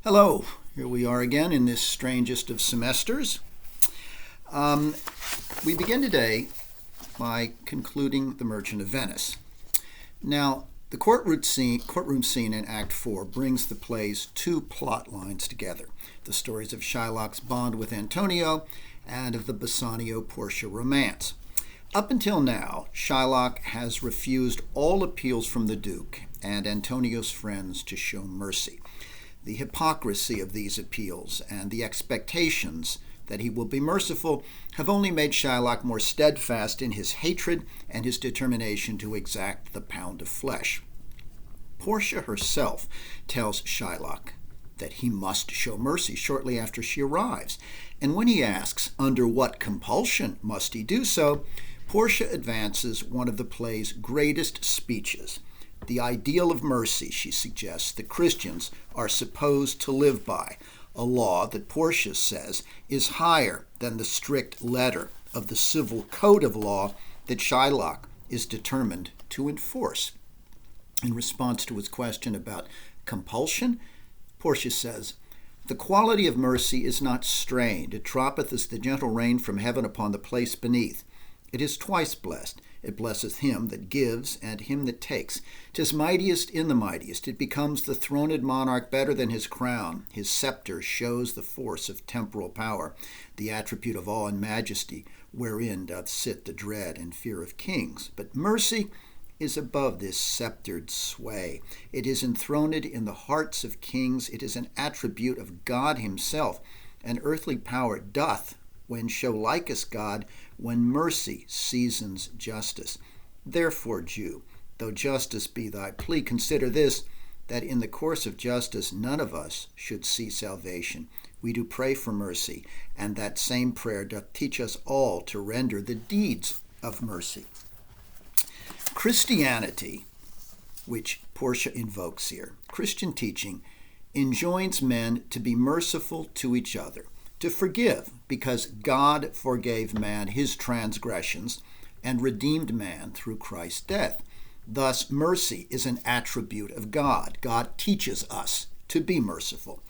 Hello, here we are again in this strangest of semesters. We begin today by concluding The Merchant of Venice. Now, the courtroom scene in Act 4 brings the play's two plot lines together, the stories of Shylock's bond with Antonio and of the Bassanio-Portia romance. Up until now, Shylock has refused all appeals from the Duke and Antonio's friends to show mercy. The hypocrisy of these appeals and the expectations that he will be merciful have only made Shylock more steadfast in his hatred and his determination to exact the pound of flesh. Portia herself tells Shylock that he must show mercy shortly after she arrives, and when he asks under what compulsion must he do so, Portia advances one of the play's greatest speeches. The ideal of mercy, she suggests, the Christians are supposed to live by, a law that Portia says is higher than the strict letter of the civil code of law that Shylock is determined to enforce. In response to his question about compulsion, Portia says, "The quality of mercy is not strained. It droppeth as the gentle rain from heaven upon the place beneath. It is twice blessed. It blesseth him that gives and him that takes. 'Tis mightiest in the mightiest. It becomes the throned monarch better than his crown. His scepter shows the force of temporal power, the attribute of awe and majesty, wherein doth sit the dread and fear of kings. But mercy is above this sceptred sway. It is enthroned in the hearts of kings. It is an attribute of God himself. An earthly power doth, when show likest God, when mercy seasons justice. Therefore, Jew, though justice be thy plea, consider this, that in the course of justice none of us should see salvation. We do pray for mercy, and that same prayer doth teach us all to render the deeds of mercy." Christianity, which Portia invokes here, Christian teaching, enjoins men to be merciful to each other, to forgive, because God forgave man his transgressions and redeemed man through Christ's death. Thus, mercy is an attribute of God. God teaches us to be merciful.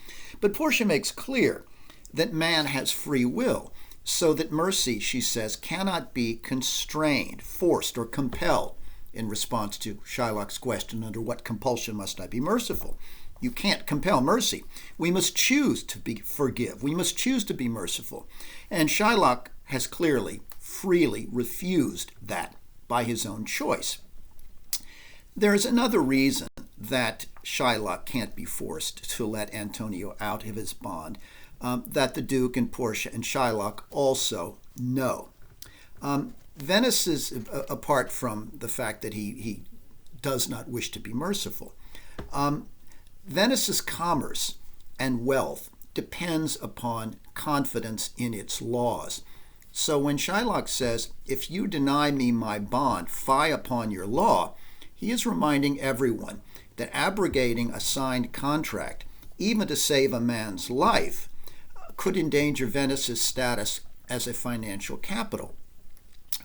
But Portia makes clear that man has free will, so that mercy, she says, cannot be constrained, forced, or compelled in response to Shylock's question, under what compulsion must I be merciful? You can't compel mercy. We must choose to forgive. We must choose to be merciful. And Shylock has clearly, freely refused that by his own choice. There is another reason that Shylock can't be forced to let Antonio out of his bond, that the Duke and Portia and Shylock also know. Venice is, apart from the fact that he does not wish to be merciful, Venice's commerce and wealth depends upon confidence in its laws. So when Shylock says, "If you deny me my bond, fie upon your law," he is reminding everyone that abrogating a signed contract, even to save a man's life, could endanger Venice's status as a financial capital.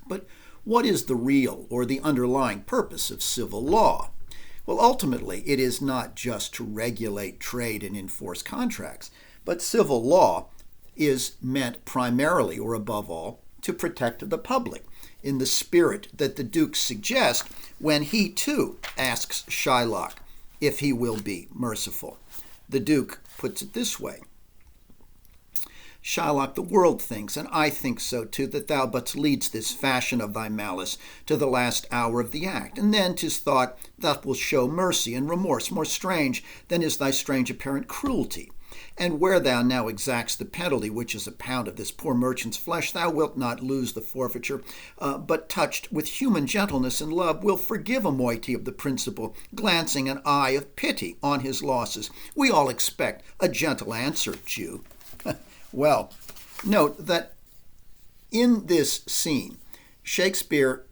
But what is the real or the underlying purpose of civil law? Well, ultimately, it is not just to regulate trade and enforce contracts, but civil law is meant primarily, or above all, to protect the public, in the spirit that the Duke suggests when he, too, asks Shylock if he will be merciful. The Duke puts it this way: "Shylock, the world thinks, and I think so too, that thou but leadst this fashion of thy malice to the last hour of the act, and then 'tis thought thou wilt show mercy and remorse more strange than is thy strange apparent cruelty. And where thou now exacts the penalty, which is a pound of this poor merchant's flesh, thou wilt not lose the forfeiture, but touched with human gentleness and love, will forgive a moiety of the principal, glancing an eye of pity on his losses. We all expect a gentle answer, Jew." Well, note that in this scene, Shakespeare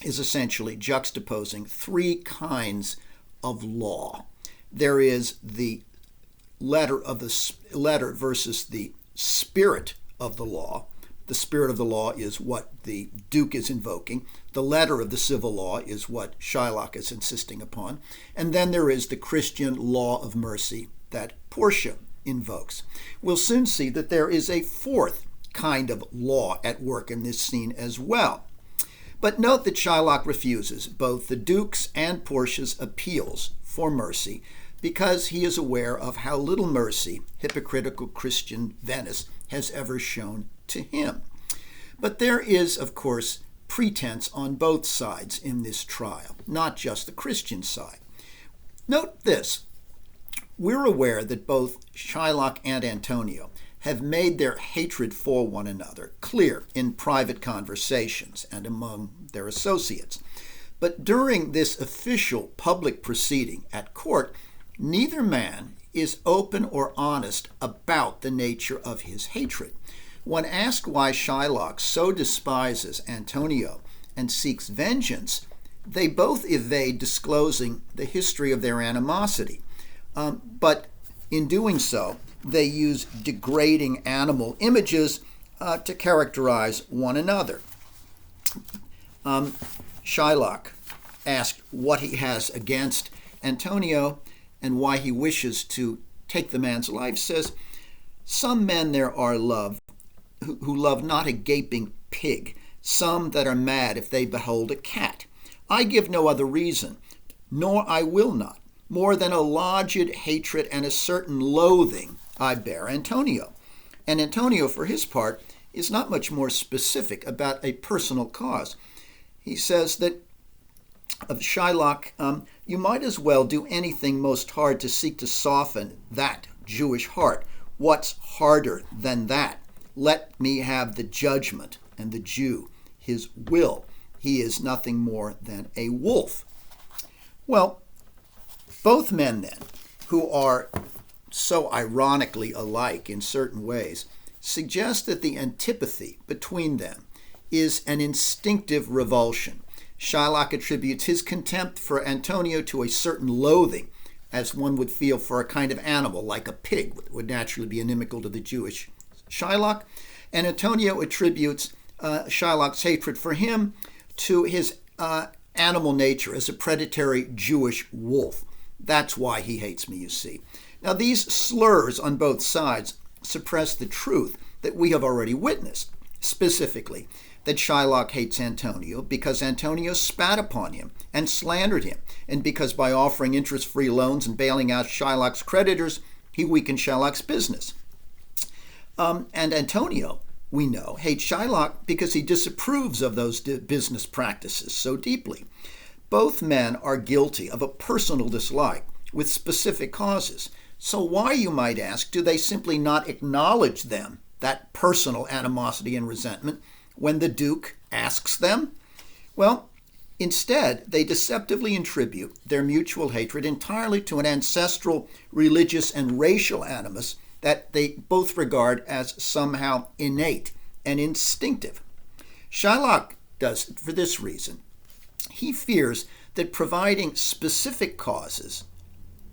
is essentially juxtaposing three kinds of law. There is the letter versus the spirit of the law. The spirit of the law is what the Duke is invoking. The letter of the civil law is what Shylock is insisting upon. And then there is the Christian law of mercy that Portia invokes. We'll soon see that there is a fourth kind of law at work in this scene as well. But note that Shylock refuses both the Duke's and Portia's appeals for mercy because he is aware of how little mercy hypocritical Christian Venice has ever shown to him. But there is, of course, pretense on both sides in this trial, not just the Christian side. Note this. We're aware that both Shylock and Antonio have made their hatred for one another clear in private conversations and among their associates. But during this official public proceeding at court, neither man is open or honest about the nature of his hatred. When asked why Shylock so despises Antonio and seeks vengeance, they both evade disclosing the history of their animosity. But in doing so, they use degrading animal images to characterize one another. Shylock, asked what he has against Antonio and why he wishes to take the man's life, says, "Some men there are who love not a gaping pig, some that are mad if they behold a cat. I give no other reason, nor I will not, more than a lodged hatred and a certain loathing I bear Antonio." And Antonio, for his part, is not much more specific about a personal cause. He says that of Shylock, you might as well do anything most hard to seek to soften that Jewish heart. What's harder than that? Let me have the judgment and the Jew his will. He is nothing more than a wolf. Well, both men then, who are so ironically alike in certain ways, suggest that the antipathy between them is an instinctive revulsion. Shylock attributes his contempt for Antonio to a certain loathing, as one would feel for a kind of animal, like a pig, would naturally be inimical to the Jewish Shylock. And Antonio attributes Shylock's hatred for him to his animal nature as a predatory Jewish wolf. That's why he hates me, you see. Now, these slurs on both sides suppress the truth that we have already witnessed, specifically that Shylock hates Antonio because Antonio spat upon him and slandered him, and because by offering interest-free loans and bailing out Shylock's creditors, he weakened Shylock's business. And Antonio, we know, hates Shylock because he disapproves of those business practices so deeply. Both men are guilty of a personal dislike with specific causes. So why, you might ask, do they simply not acknowledge them, that personal animosity and resentment, when the Duke asks them? Well, instead, they deceptively attribute their mutual hatred entirely to an ancestral religious and racial animus that they both regard as somehow innate and instinctive. Shylock does it for this reason. He fears that providing specific causes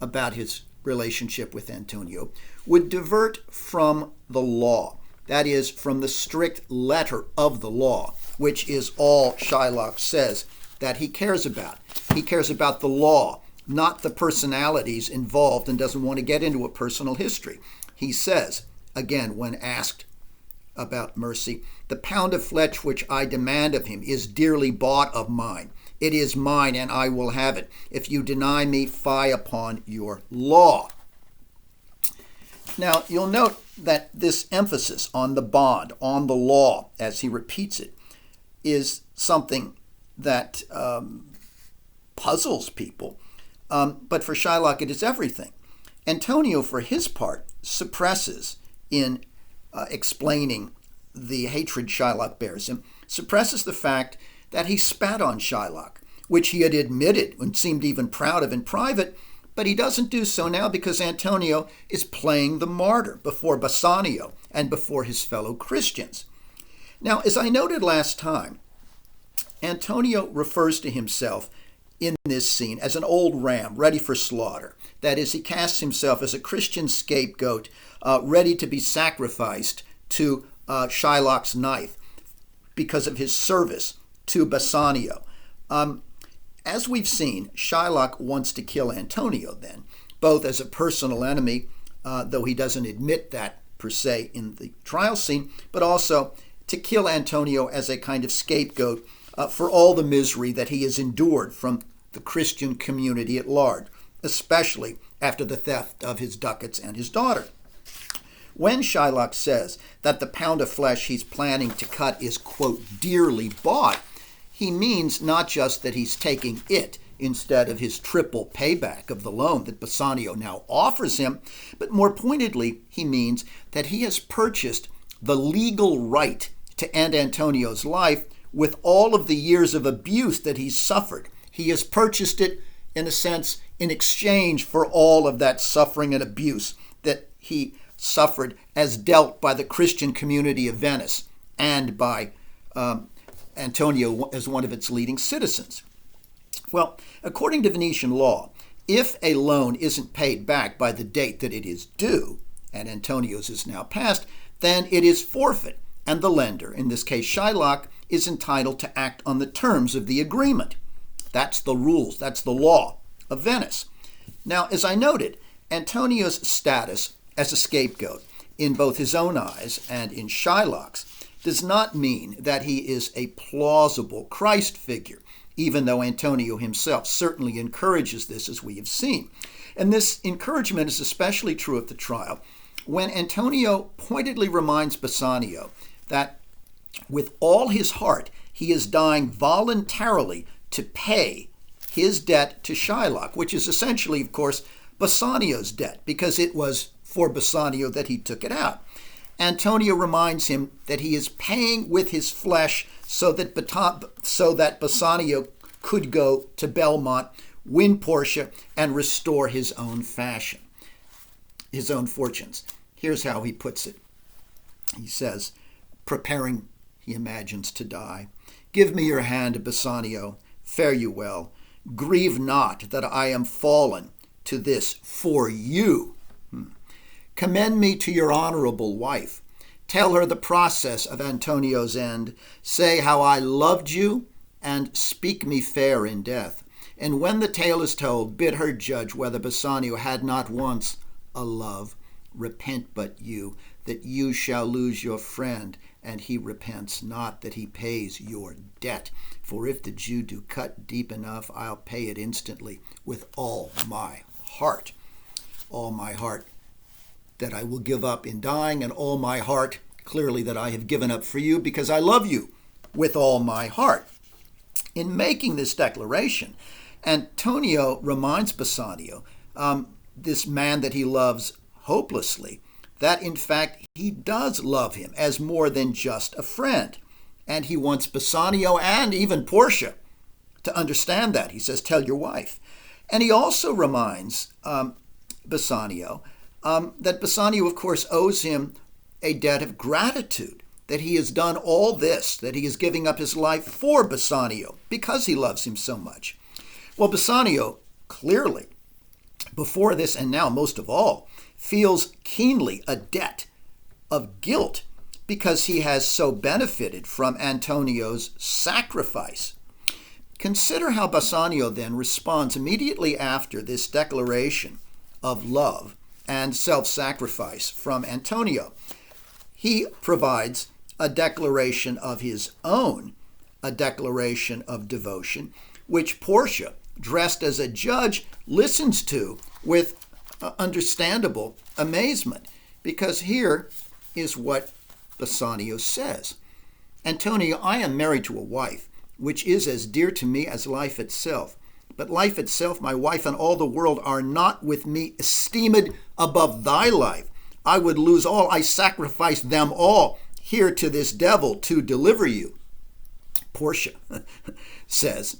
about his relationship with Antonio would divert from the law, that is, from the strict letter of the law, which is all Shylock says that he cares about. He cares about the law, not the personalities involved, and doesn't want to get into a personal history. He says, again, when asked about mercy, "The pound of flesh which I demand of him is dearly bought of mine. It is mine, and I will have it. If you deny me, fie upon your law." Now, you'll note that this emphasis on the bond, on the law, as he repeats it, is something that puzzles people. But for Shylock, it is everything. Antonio, for his part, suppresses in explaining the hatred Shylock bears him, suppresses the fact that he spat on Shylock, which he had admitted and seemed even proud of in private, but he doesn't do so now because Antonio is playing the martyr before Bassanio and before his fellow Christians. Now, as I noted last time, Antonio refers to himself in this scene as an old ram ready for slaughter. That is, he casts himself as a Christian scapegoat ready to be sacrificed to Shylock's knife because of his service to Bassanio. As we've seen, Shylock wants to kill Antonio then, both as a personal enemy, though he doesn't admit that per se in the trial scene, but also to kill Antonio as a kind of scapegoat for all the misery that he has endured from the Christian community at large, especially after the theft of his ducats and his daughter. When Shylock says that the pound of flesh he's planning to cut is, quote, dearly bought, he means not just that he's taking it instead of his triple payback of the loan that Bassanio now offers him, but more pointedly, he means that he has purchased the legal right to end Antonio's life with all of the years of abuse that he's suffered. He has purchased it, in a sense, in exchange for all of that suffering and abuse that he suffered as dealt by the Christian community of Venice and by Antonio as one of its leading citizens. Well, according to Venetian law, if a loan isn't paid back by the date that it is due, and Antonio's is now past, then it is forfeit, and the lender, in this case Shylock, is entitled to act on the terms of the agreement. That's the rules, that's the law of Venice. Now, as I noted, Antonio's status as a scapegoat, in both his own eyes and in Shylock's, does not mean that he is a plausible Christ figure, even though Antonio himself certainly encourages this, as we have seen. And this encouragement is especially true at the trial, when Antonio pointedly reminds Bassanio that with all his heart he is dying voluntarily to pay his debt to Shylock, which is essentially, of course, Bassanio's debt, because it was for Bassanio that he took it out. Antonio reminds him that he is paying with his flesh so that Bassanio could go to Belmont, win Portia, and restore his own fortunes. Here's how he puts it. He says, preparing, he imagines, to die, "Give me your hand, Bassanio. Fare you well. Grieve not that I am fallen to this for you. Commend me to your honorable wife. Tell her the process of Antonio's end. Say how I loved you, and speak me fair in death. And when the tale is told, bid her judge whether Bassanio had not once a love. Repent but you, that you shall lose your friend, and he repents not that he pays your debt. For if the Jew do cut deep enough, I'll pay it instantly with all my heart. All my heart that I will give up in dying, and all my heart, clearly, that I have given up for you, because I love you with all my heart." In making this declaration, Antonio reminds Bassanio, this man that he loves hopelessly, that in fact he does love him as more than just a friend. And he wants Bassanio and even Portia to understand that. He says, tell your wife. And he also reminds Bassanio that Bassanio, of course, owes him a debt of gratitude, that he has done all this, that he is giving up his life for Bassanio because he loves him so much. Well, Bassanio clearly, before this and now most of all, feels keenly a debt of guilt because he has so benefited from Antonio's sacrifice. Consider how Bassanio then responds immediately after this declaration of love and self-sacrifice from Antonio. He provides a declaration of his own, a declaration of devotion, which Portia, dressed as a judge, listens to with understandable amazement, because here is what Bassanio says. Antonio, I am married to a wife, which is as dear to me as life itself. But life itself, my wife, and all the world are not with me esteemed above thy life. I would lose all. I sacrifice them all here to this devil to deliver you. Portia says,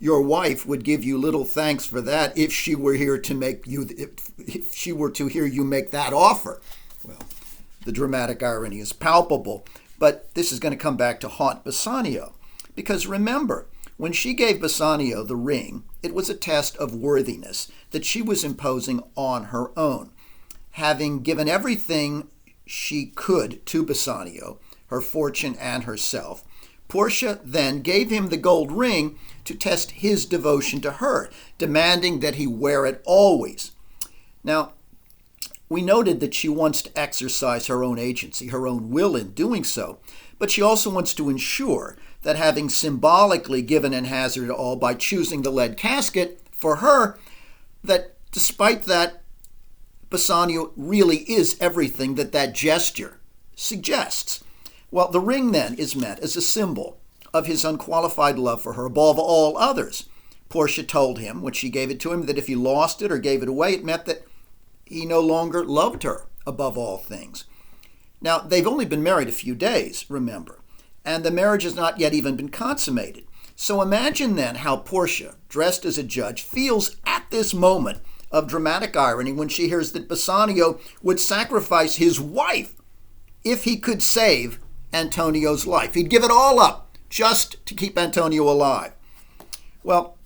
your wife would give you little thanks for that if she were here to make you, if she were to hear you make that offer. Well, the dramatic irony is palpable, but this is going to come back to haunt Bassanio. Because remember, when she gave Bassanio the ring, it was a test of worthiness that she was imposing on her own. Having given everything she could to Bassanio, her fortune and herself, Portia then gave him the gold ring to test his devotion to her, demanding that he wear it always. Now, we noted that she wants to exercise her own agency, her own will in doing so, but she also wants to ensure that having symbolically given and hazarded all by choosing the lead casket, for her, that despite that, Bassanio really is everything that gesture suggests. Well, the ring then is meant as a symbol of his unqualified love for her above all others. Portia told him, when she gave it to him, that if he lost it or gave it away, it meant that he no longer loved her above all things. Now, they've only been married a few days, remember, and the marriage has not yet even been consummated. So imagine then how Portia, dressed as a judge, feels at this moment of dramatic irony when she hears that Bassanio would sacrifice his wife if he could save Antonio's life. He'd give it all up just to keep Antonio alive. Well,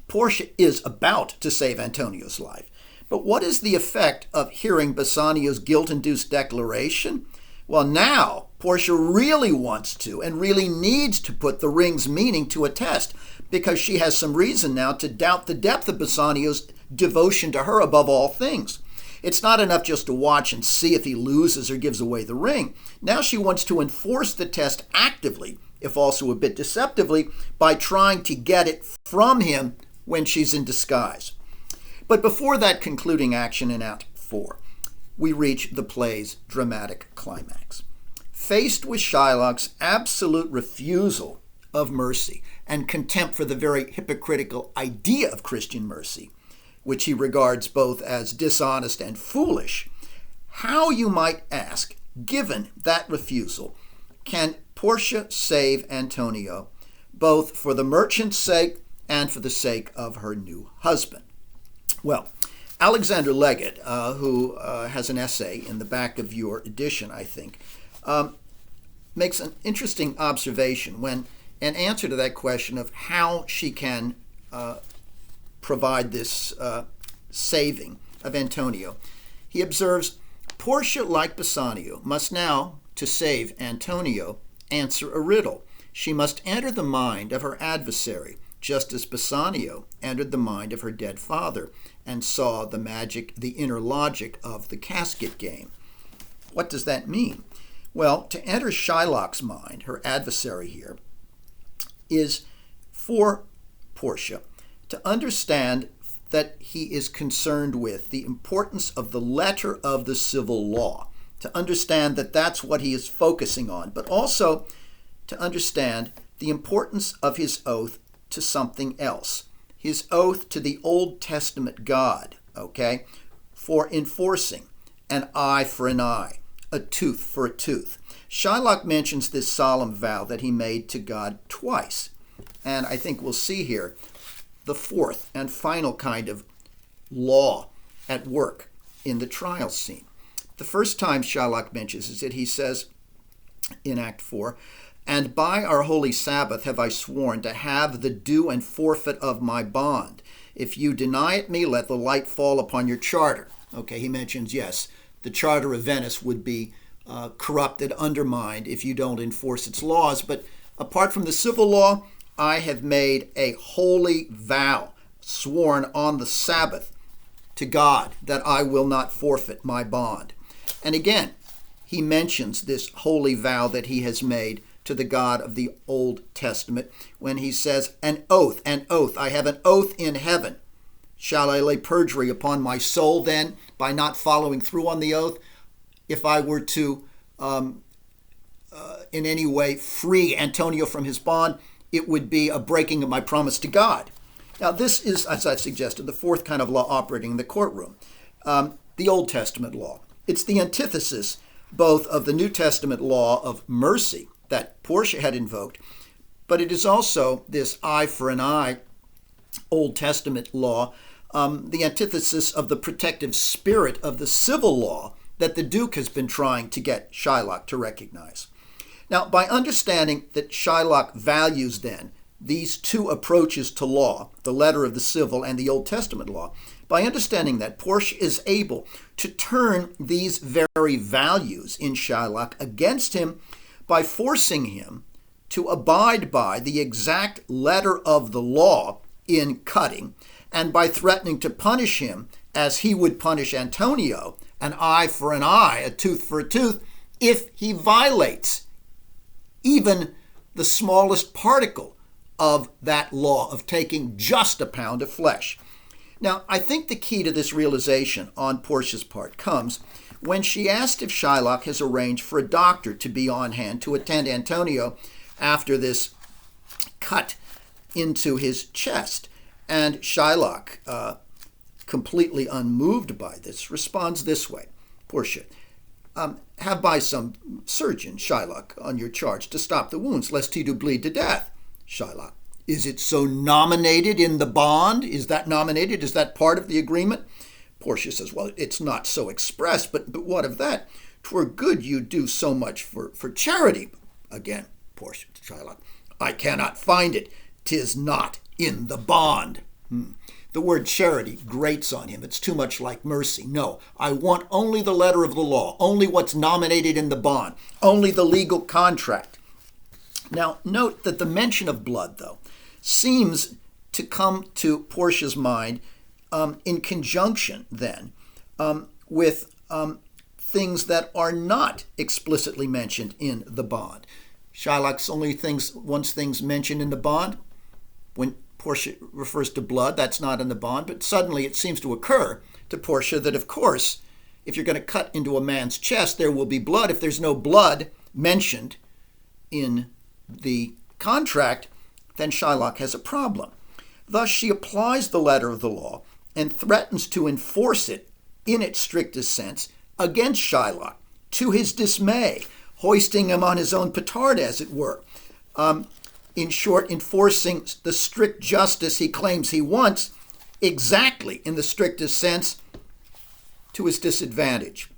Portia is about to save Antonio's life. But what is the effect of hearing Bassanio's guilt-induced declaration? Well, now Portia really wants to and really needs to put the ring's meaning to a test, because she has some reason now to doubt the depth of Bassanio's devotion to her above all things. It's not enough just to watch and see if he loses or gives away the ring. Now she wants to enforce the test actively, if also a bit deceptively, by trying to get it from him when she's in disguise. But before that concluding action in Act 4, we reach the play's dramatic climax. Faced with Shylock's absolute refusal of mercy and contempt for the very hypocritical idea of Christian mercy, which he regards both as dishonest and foolish, how, you might ask, given that refusal, can Portia save Antonio, both for the merchant's sake and for the sake of her new husband? Well, Alexander Leggett, who has an essay in the back of your edition, I think, makes an interesting observation when, in answer to that question of how she can provide this saving of Antonio, he observes, Portia, like Bassanio, must now, to save Antonio, answer a riddle. She must enter the mind of her adversary, just as Bassanio entered the mind of her dead father and saw the inner logic of the casket game. What does that mean? Well, to enter Shylock's mind, her adversary here, is for Portia to understand that he is concerned with the importance of the letter of the civil law, to understand that that's what he is focusing on, but also to understand the importance of his oath to something else, his oath to the Old Testament God, okay, for enforcing an eye for an eye, a tooth for a tooth. Shylock mentions this solemn vow that he made to God twice, and I think we'll see here the fourth and final kind of law at work in the trial scene. The first time Shylock mentions it, he says in Act 4, "And by our holy Sabbath have I sworn to have the due and forfeit of my bond. If you deny it me, let the light fall upon your charter." Okay, he mentions, yes, the Charter of Venice would be corrupted, undermined, if you don't enforce its laws. But apart from the civil law, I have made a holy vow, sworn on the Sabbath to God, that I will not forfeit my bond. And again, he mentions this holy vow that he has made to the God of the Old Testament when he says, an oath, I have an oath in heaven. Shall I lay perjury upon my soul then by not following through on the oath? If I were to in any way free Antonio from his bond, it would be a breaking of my promise to God. Now this is, as I've suggested, the fourth kind of law operating in the courtroom, the Old Testament law. It's the antithesis both of the New Testament law of mercy that Portia had invoked, but it is also this eye for an eye Old Testament law, the antithesis of the protective spirit of the civil law that the Duke has been trying to get Shylock to recognize. Now, by understanding that Shylock values then these two approaches to law, the letter of the civil and the Old Testament law, by understanding that, Portia is able to turn these very values in Shylock against him by forcing him to abide by the exact letter of the law in cutting, and by threatening to punish him as he would punish Antonio, an eye for an eye, a tooth for a tooth, if he violates even the smallest particle of that law of taking just a pound of flesh. Now, I think the key to this realization on Portia's part comes when she asked if Shylock has arranged for a doctor to be on hand to attend Antonio after this cut into his chest. And Shylock, completely unmoved by this, responds this way. Portia, have by some surgeon, Shylock, on your charge to stop the wounds, lest he do bleed to death. Shylock, is it so nominated in the bond? Is that nominated? Is that part of the agreement? Portia says, well, it's not so expressed, but what of that? 'Twere good you do so much for charity. Again, Portia to Shylock, I cannot find it. 'Tis not in the bond. The word charity grates on him. It's too much like mercy. No, I want only the letter of the law, only what's nominated in the bond, only the legal contract. Now, note that the mention of blood, though, seems to come to Portia's mind in conjunction, then, with things that are not explicitly mentioned in the bond. Shylock's only wants things mentioned in the bond. When Portia refers to blood, that's not in the bond, but suddenly it seems to occur to Portia that, of course, if you're going to cut into a man's chest, there will be blood. If there's no blood mentioned in the contract, then Shylock has a problem. Thus, she applies the letter of the law and threatens to enforce it in its strictest sense against Shylock, to his dismay, hoisting him on his own petard, as it were. In short, enforcing the strict justice he claims he wants, exactly in the strictest sense, to his disadvantage.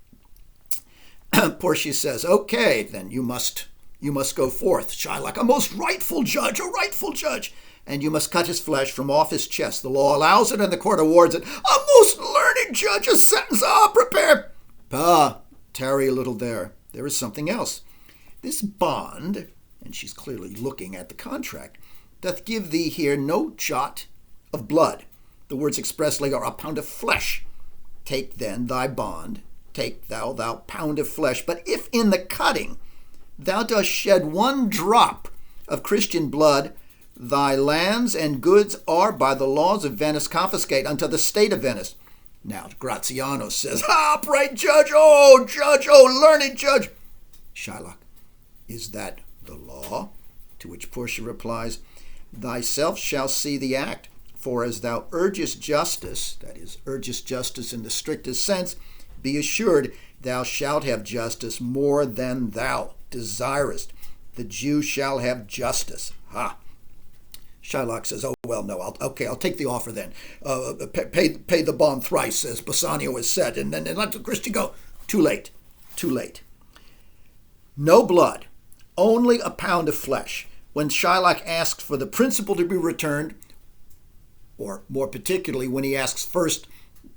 Portia says, okay, then you must go forth, Shylock, a most rightful judge, a rightful judge, and you must cut his flesh from off his chest. The law allows it, and the court awards it. A most learned judge, a sentence, prepare. Tarry a little there. There is something else. This bond, and she's clearly looking at the contract, doth give thee here no jot of blood. The words expressly are a pound of flesh. Take then thy bond, take thou pound of flesh. But if in the cutting thou dost shed one drop of Christian blood, thy lands and goods are by the laws of Venice confiscate unto the state of Venice. Now Graziano says, upright judge, learned judge. Shylock, is that the law? To which Portia replies, thyself shall see the act, for as thou urgest justice, that is, urgest justice in the strictest sense, be assured thou shalt have justice more than thou desirest. The Jew shall have justice. Shylock says, oh, well, no, I'll take the offer then. Pay the bond thrice, as Bassanio has said, and then let the Christian go. Too late. No blood, only a pound of flesh. When Shylock asks for the principal to be returned, or more particularly when he asks first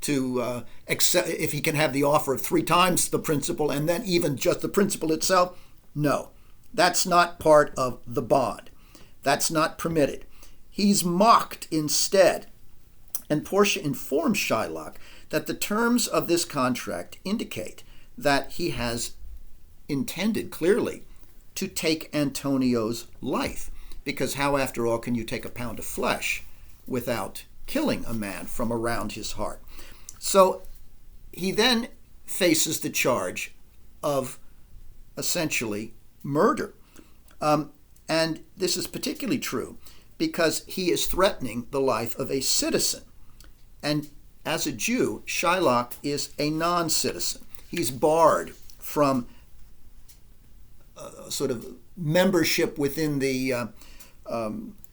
to accept, if he can have the offer of 3 times the principal and then even just the principal itself, no, that's not part of the bond. That's not permitted. He's mocked instead. And Portia informs Shylock that the terms of this contract indicate that he has intended clearly to take Antonio's life, because how, after all, can you take a pound of flesh without killing a man from around his heart? So he then faces the charge of essentially murder. And this is particularly true because he is threatening the life of a citizen. And as a Jew, Shylock is a non-citizen. He's barred from sort of membership within the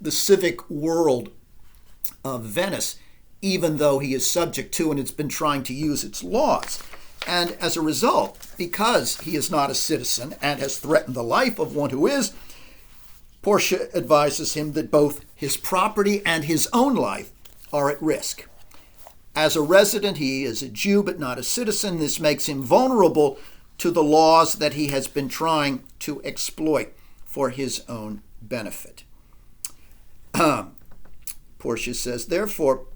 civic world of Venice, even though he is subject to and it's been trying to use its laws. And as a result, because he is not a citizen and has threatened the life of one who is, Portia advises him that both his property and his own life are at risk. As a resident, he is a Jew but not a citizen. This makes him vulnerable to the laws that he has been trying to exploit for his own benefit. Portia says, therefore,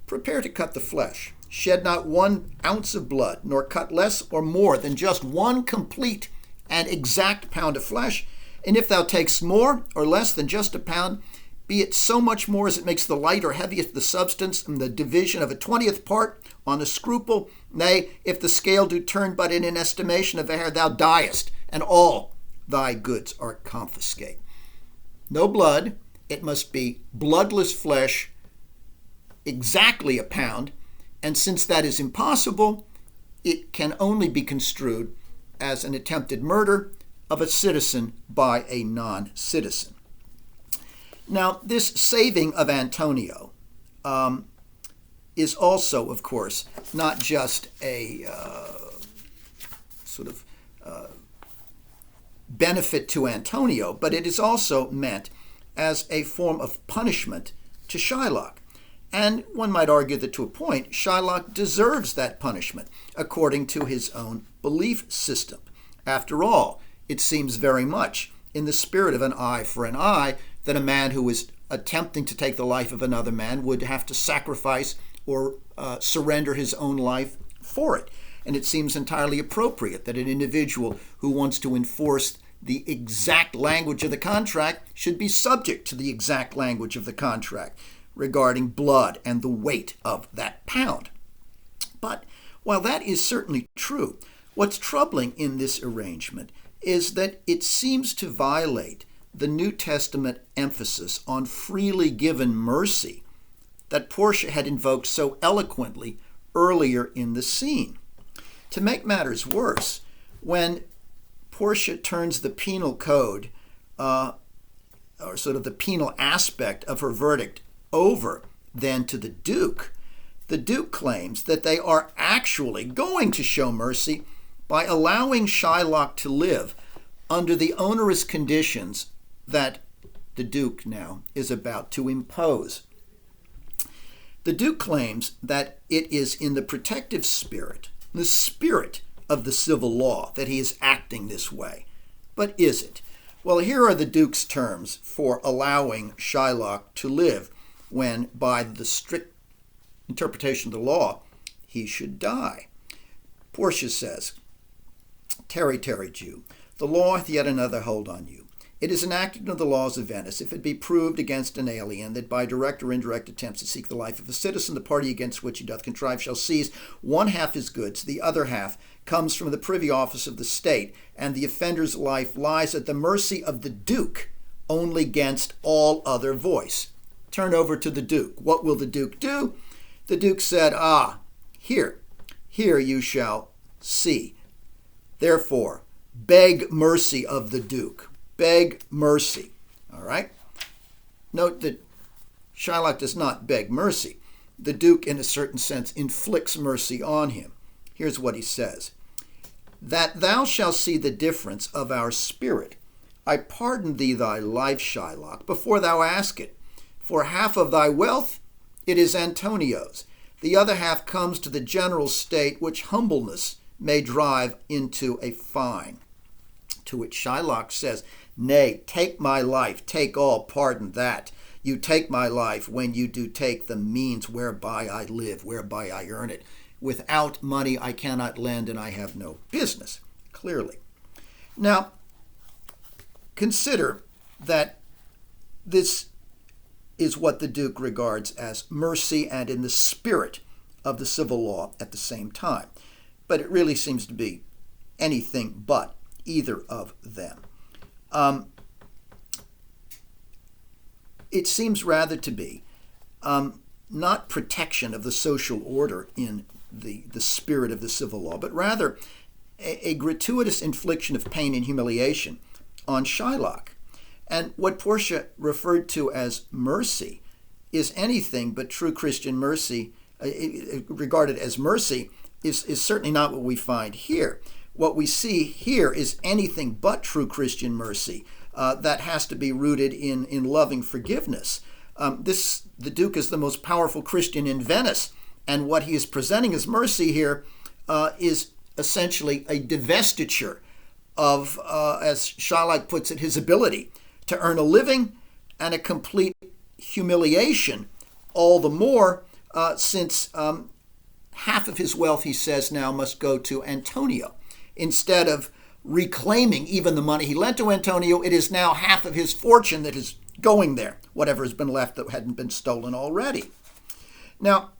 prepare to cut the flesh. Shed not 1 ounce of blood, nor cut less or more than just 1 complete and exact pound of flesh. And if thou takest more or less than just a pound, be it so much more as it makes the light or heaviest the substance, and the division of a 20th part on a scruple. Nay, if the scale do turn but in an estimation of a hair, thou diest, and all thy goods are confiscate. No blood, it must be bloodless flesh, exactly a pound, and since that is impossible, it can only be construed as an attempted murder of a citizen by a non-citizen. Now, this saving of Antonio is also, of course, not just a benefit to Antonio, but it is also meant as a form of punishment to Shylock. And one might argue that to a point, Shylock deserves that punishment according to his own belief system. After all, it seems very much in the spirit of an eye for an eye that a man who is attempting to take the life of another man would have to sacrifice or surrender his own life for it. And it seems entirely appropriate that an individual who wants to enforce the exact language of the contract should be subject to the exact language of the contract regarding blood and the weight of that pound. But while that is certainly true, what's troubling in this arrangement is that it seems to violate the New Testament emphasis on freely given mercy that Portia had invoked so eloquently earlier in the scene. To make matters worse, when Portia turns the penal code, or sort of the penal aspect of her verdict, over then to the Duke claims that they are actually going to show mercy by allowing Shylock to live under the onerous conditions that the Duke now is about to impose. The Duke claims that it is in the protective spirit, the spirit of the civil law, that he is acting this way. But is it? Well, here are the Duke's terms for allowing Shylock to live when, by the strict interpretation of the law, he should die. Portia says, Tarry, Jew, the law hath yet another hold on you. It is enacted in the laws of Venice, if it be proved against an alien that by direct or indirect attempts to seek the life of a citizen, the party against which he doth contrive shall seize 1/2 his goods, the other half comes from the privy office of the state, and the offender's life lies at the mercy of the Duke, only against all other voice. Turn over to the Duke. What will the Duke do? The Duke said, here you shall see. Therefore, beg mercy of the Duke. Beg mercy. All right? Note that Shylock does not beg mercy. The Duke, in a certain sense, inflicts mercy on him. Here's what he says. That thou shalt see the difference of our spirit. I pardon thee thy life, Shylock, before thou ask it. For half of thy wealth, it is Antonio's. The other half comes to the general state, which humbleness may drive into a fine. To which Shylock says, Nay, take my life, take all, pardon that. You take my life when you do take the means whereby I live, whereby I earn it. Without money I cannot lend, and I have no business, clearly. Now, consider that this is what the Duke regards as mercy and in the spirit of the civil law at the same time. But it really seems to be anything but either of them. It seems rather to be not protection of the social order in the spirit of the civil law, but rather a gratuitous infliction of pain and humiliation on Shylock. And what Portia referred to as mercy is anything but true Christian mercy, regarded as mercy, is certainly not what we find here. What we see here is anything but true Christian mercy that has to be rooted in loving forgiveness. The Duke is the most powerful Christian in Venice, and what he is presenting as mercy here is essentially a divestiture of, as Shylock puts it, his ability to earn a living, and a complete humiliation, all the more since half of his wealth, he says, now must go to Antonio. Instead of reclaiming even the money he lent to Antonio, it is now half of his fortune that is going there, whatever has been left that hadn't been stolen already. Now,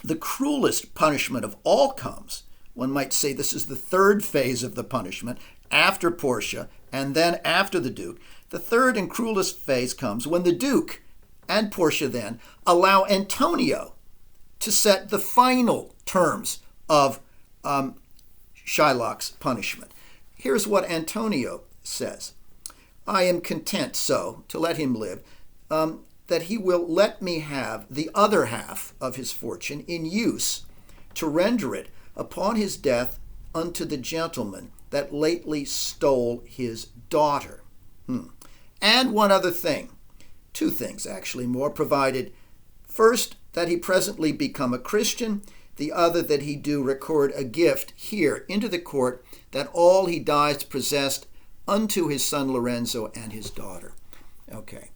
the cruelest punishment of all comes, one might say this is the third phase of the punishment, after Portia and then after the Duke. The third and cruelest phase comes when the Duke and Portia then allow Antonio to set the final terms of Shylock's punishment. Here's what Antonio says. I am content so to let him live, that he will let me have the other half of his fortune in use to render it upon his death unto the gentleman that lately stole his daughter. And one other thing, two things actually more, provided first that he presently become a Christian, the other that he do record a gift here into the court, that all he dies possessed unto his son Lorenzo and his daughter. Okay.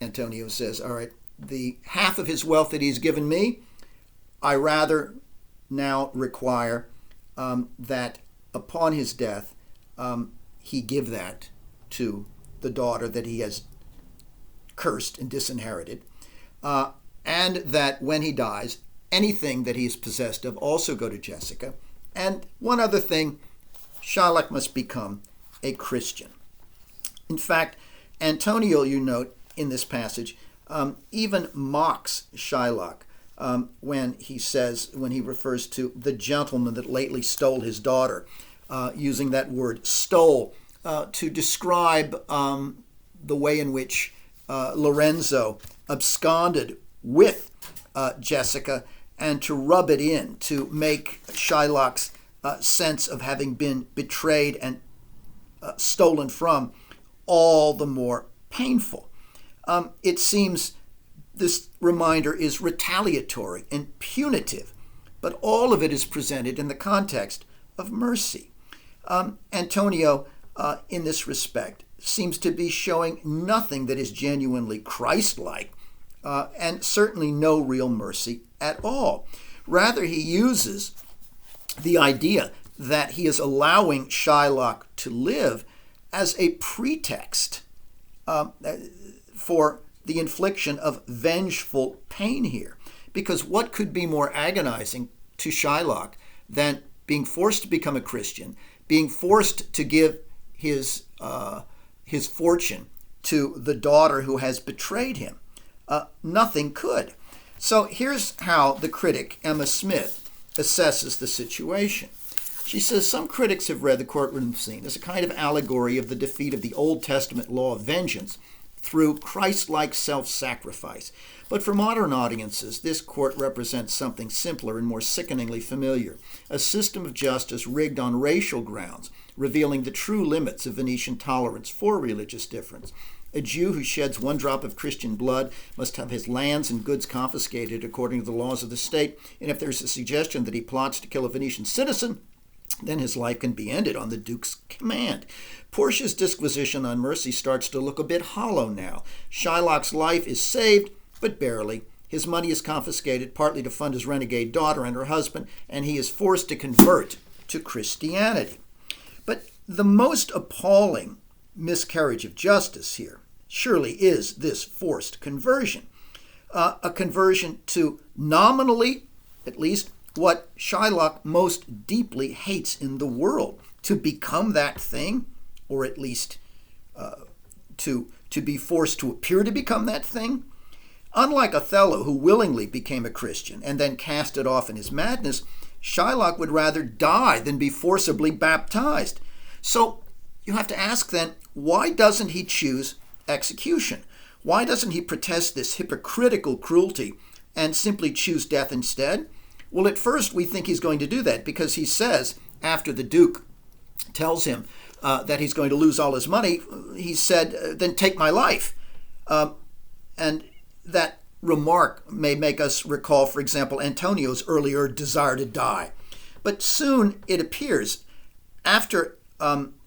Antonio says, all right, the half of his wealth that he's given me, I rather now require that upon his death, he give that to the daughter that he has cursed and disinherited, and that when he dies, anything that he is possessed of also go to Jessica. And one other thing, Shylock must become a Christian. In fact, Antonio, you note in this passage, even mocks Shylock when he refers to the gentleman that lately stole his daughter, using that word stole to describe the way in which Lorenzo absconded with Jessica, and to rub it in, to make Shylock's sense of having been betrayed and stolen from all the more painful. It seems this reminder is retaliatory and punitive, but all of it is presented in the context of mercy. Antonio, in this respect, seems to be showing nothing that is genuinely Christ-like, and certainly no real mercy at all. Rather, he uses the idea that he is allowing Shylock to live as a pretext for the infliction of vengeful pain here. Because what could be more agonizing to Shylock than being forced to become a Christian, being forced to give his fortune to the daughter who has betrayed him? Nothing could. So here's how the critic, Emma Smith, assesses the situation. She says, some critics have read the courtroom scene as a kind of allegory of the defeat of the Old Testament law of vengeance through Christ-like self-sacrifice. But for modern audiences, this court represents something simpler and more sickeningly familiar, a system of justice rigged on racial grounds, revealing the true limits of Venetian tolerance for religious difference. A Jew who sheds one drop of Christian blood must have his lands and goods confiscated according to the laws of the state, and if there's a suggestion that he plots to kill a Venetian citizen, then his life can be ended on the Duke's command. Portia's disquisition on mercy starts to look a bit hollow now. Shylock's life is saved, but barely. His money is confiscated, partly to fund his renegade daughter and her husband, and he is forced to convert to Christianity. But the most appalling miscarriage of justice here surely is this forced conversion. A conversion to nominally, at least, what Shylock most deeply hates in the world, to become that thing, or at least to be forced to appear to become that thing. Unlike Othello, who willingly became a Christian and then cast it off in his madness, Shylock would rather die than be forcibly baptized. So you have to ask then, why doesn't he choose execution? Why doesn't he protest this hypocritical cruelty and simply choose death instead? Well, at first we think he's going to do that because he says, after the Duke tells him that he's going to lose all his money, he said, then take my life. And that remark may make us recall, for example, Antonio's earlier desire to die. But soon it appears, after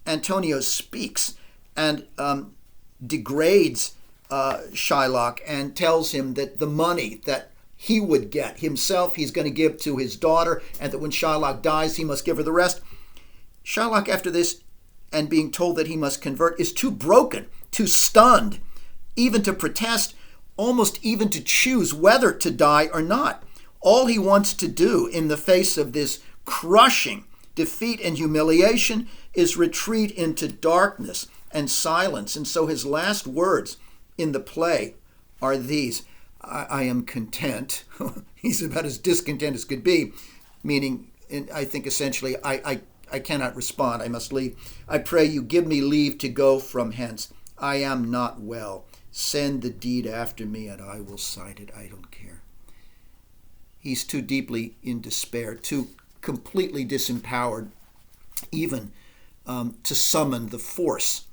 Antonio speaks, and degrades Shylock and tells him that the money that he would get himself, he's going to give to his daughter, and that when Shylock dies, he must give her the rest. Shylock, after this, and being told that he must convert, is too broken, too stunned, even to protest, almost even to choose whether to die or not. All he wants to do in the face of this crushing defeat and humiliation is retreat into darkness and silence. And so his last words in the play are these: I am content. He's about as discontent as could be, meaning, I think essentially, I cannot respond. I must leave. I pray you give me leave to go from hence. I am not well. Send the deed after me, and I will cite it. I don't care. He's too deeply in despair, too completely disempowered, even to summon the force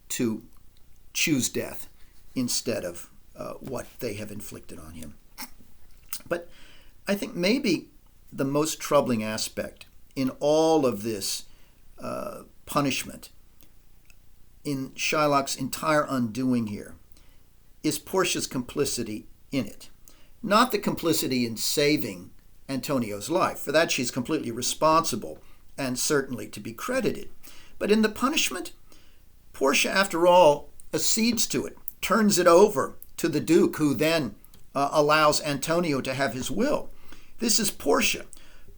to choose death instead of what they have inflicted on him. But I think maybe the most troubling aspect in all of this punishment, in Shylock's entire undoing here, is Portia's complicity in it. Not the complicity in saving Antonio's life. For that she's completely responsible and certainly to be credited. But in the punishment, Portia, after all, accedes to it, turns it over to the Duke, who then allows Antonio to have his will. This is Portia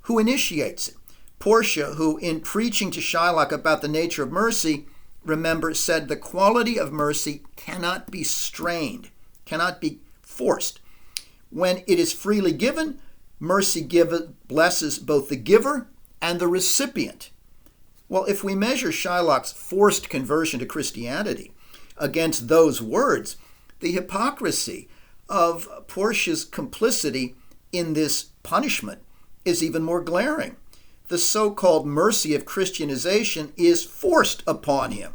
who initiates it. Portia, who in preaching to Shylock about the nature of mercy, remember, said the quality of mercy cannot be strained, cannot be forced. When it is freely given, mercy blesses both the giver and the recipient. Well, if we measure Shylock's forced conversion to Christianity against those words, the hypocrisy of Portia's complicity in this punishment is even more glaring. The so-called mercy of Christianization is forced upon him,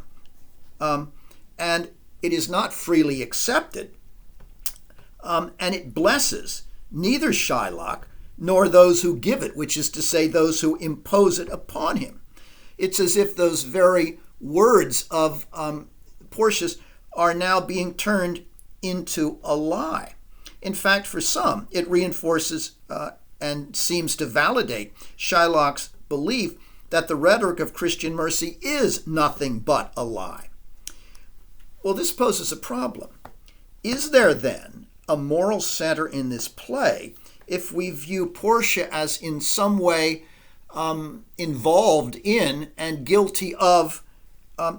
and it is not freely accepted, and it blesses neither Shylock nor those who give it, which is to say those who impose it upon him. It's as if those very words of Portia's are now being turned into a lie. In fact, for some, it reinforces and seems to validate Shylock's belief that the rhetoric of Christian mercy is nothing but a lie. Well, this poses a problem. Is there then a moral center in this play if we view Portia as in some way involved in and guilty of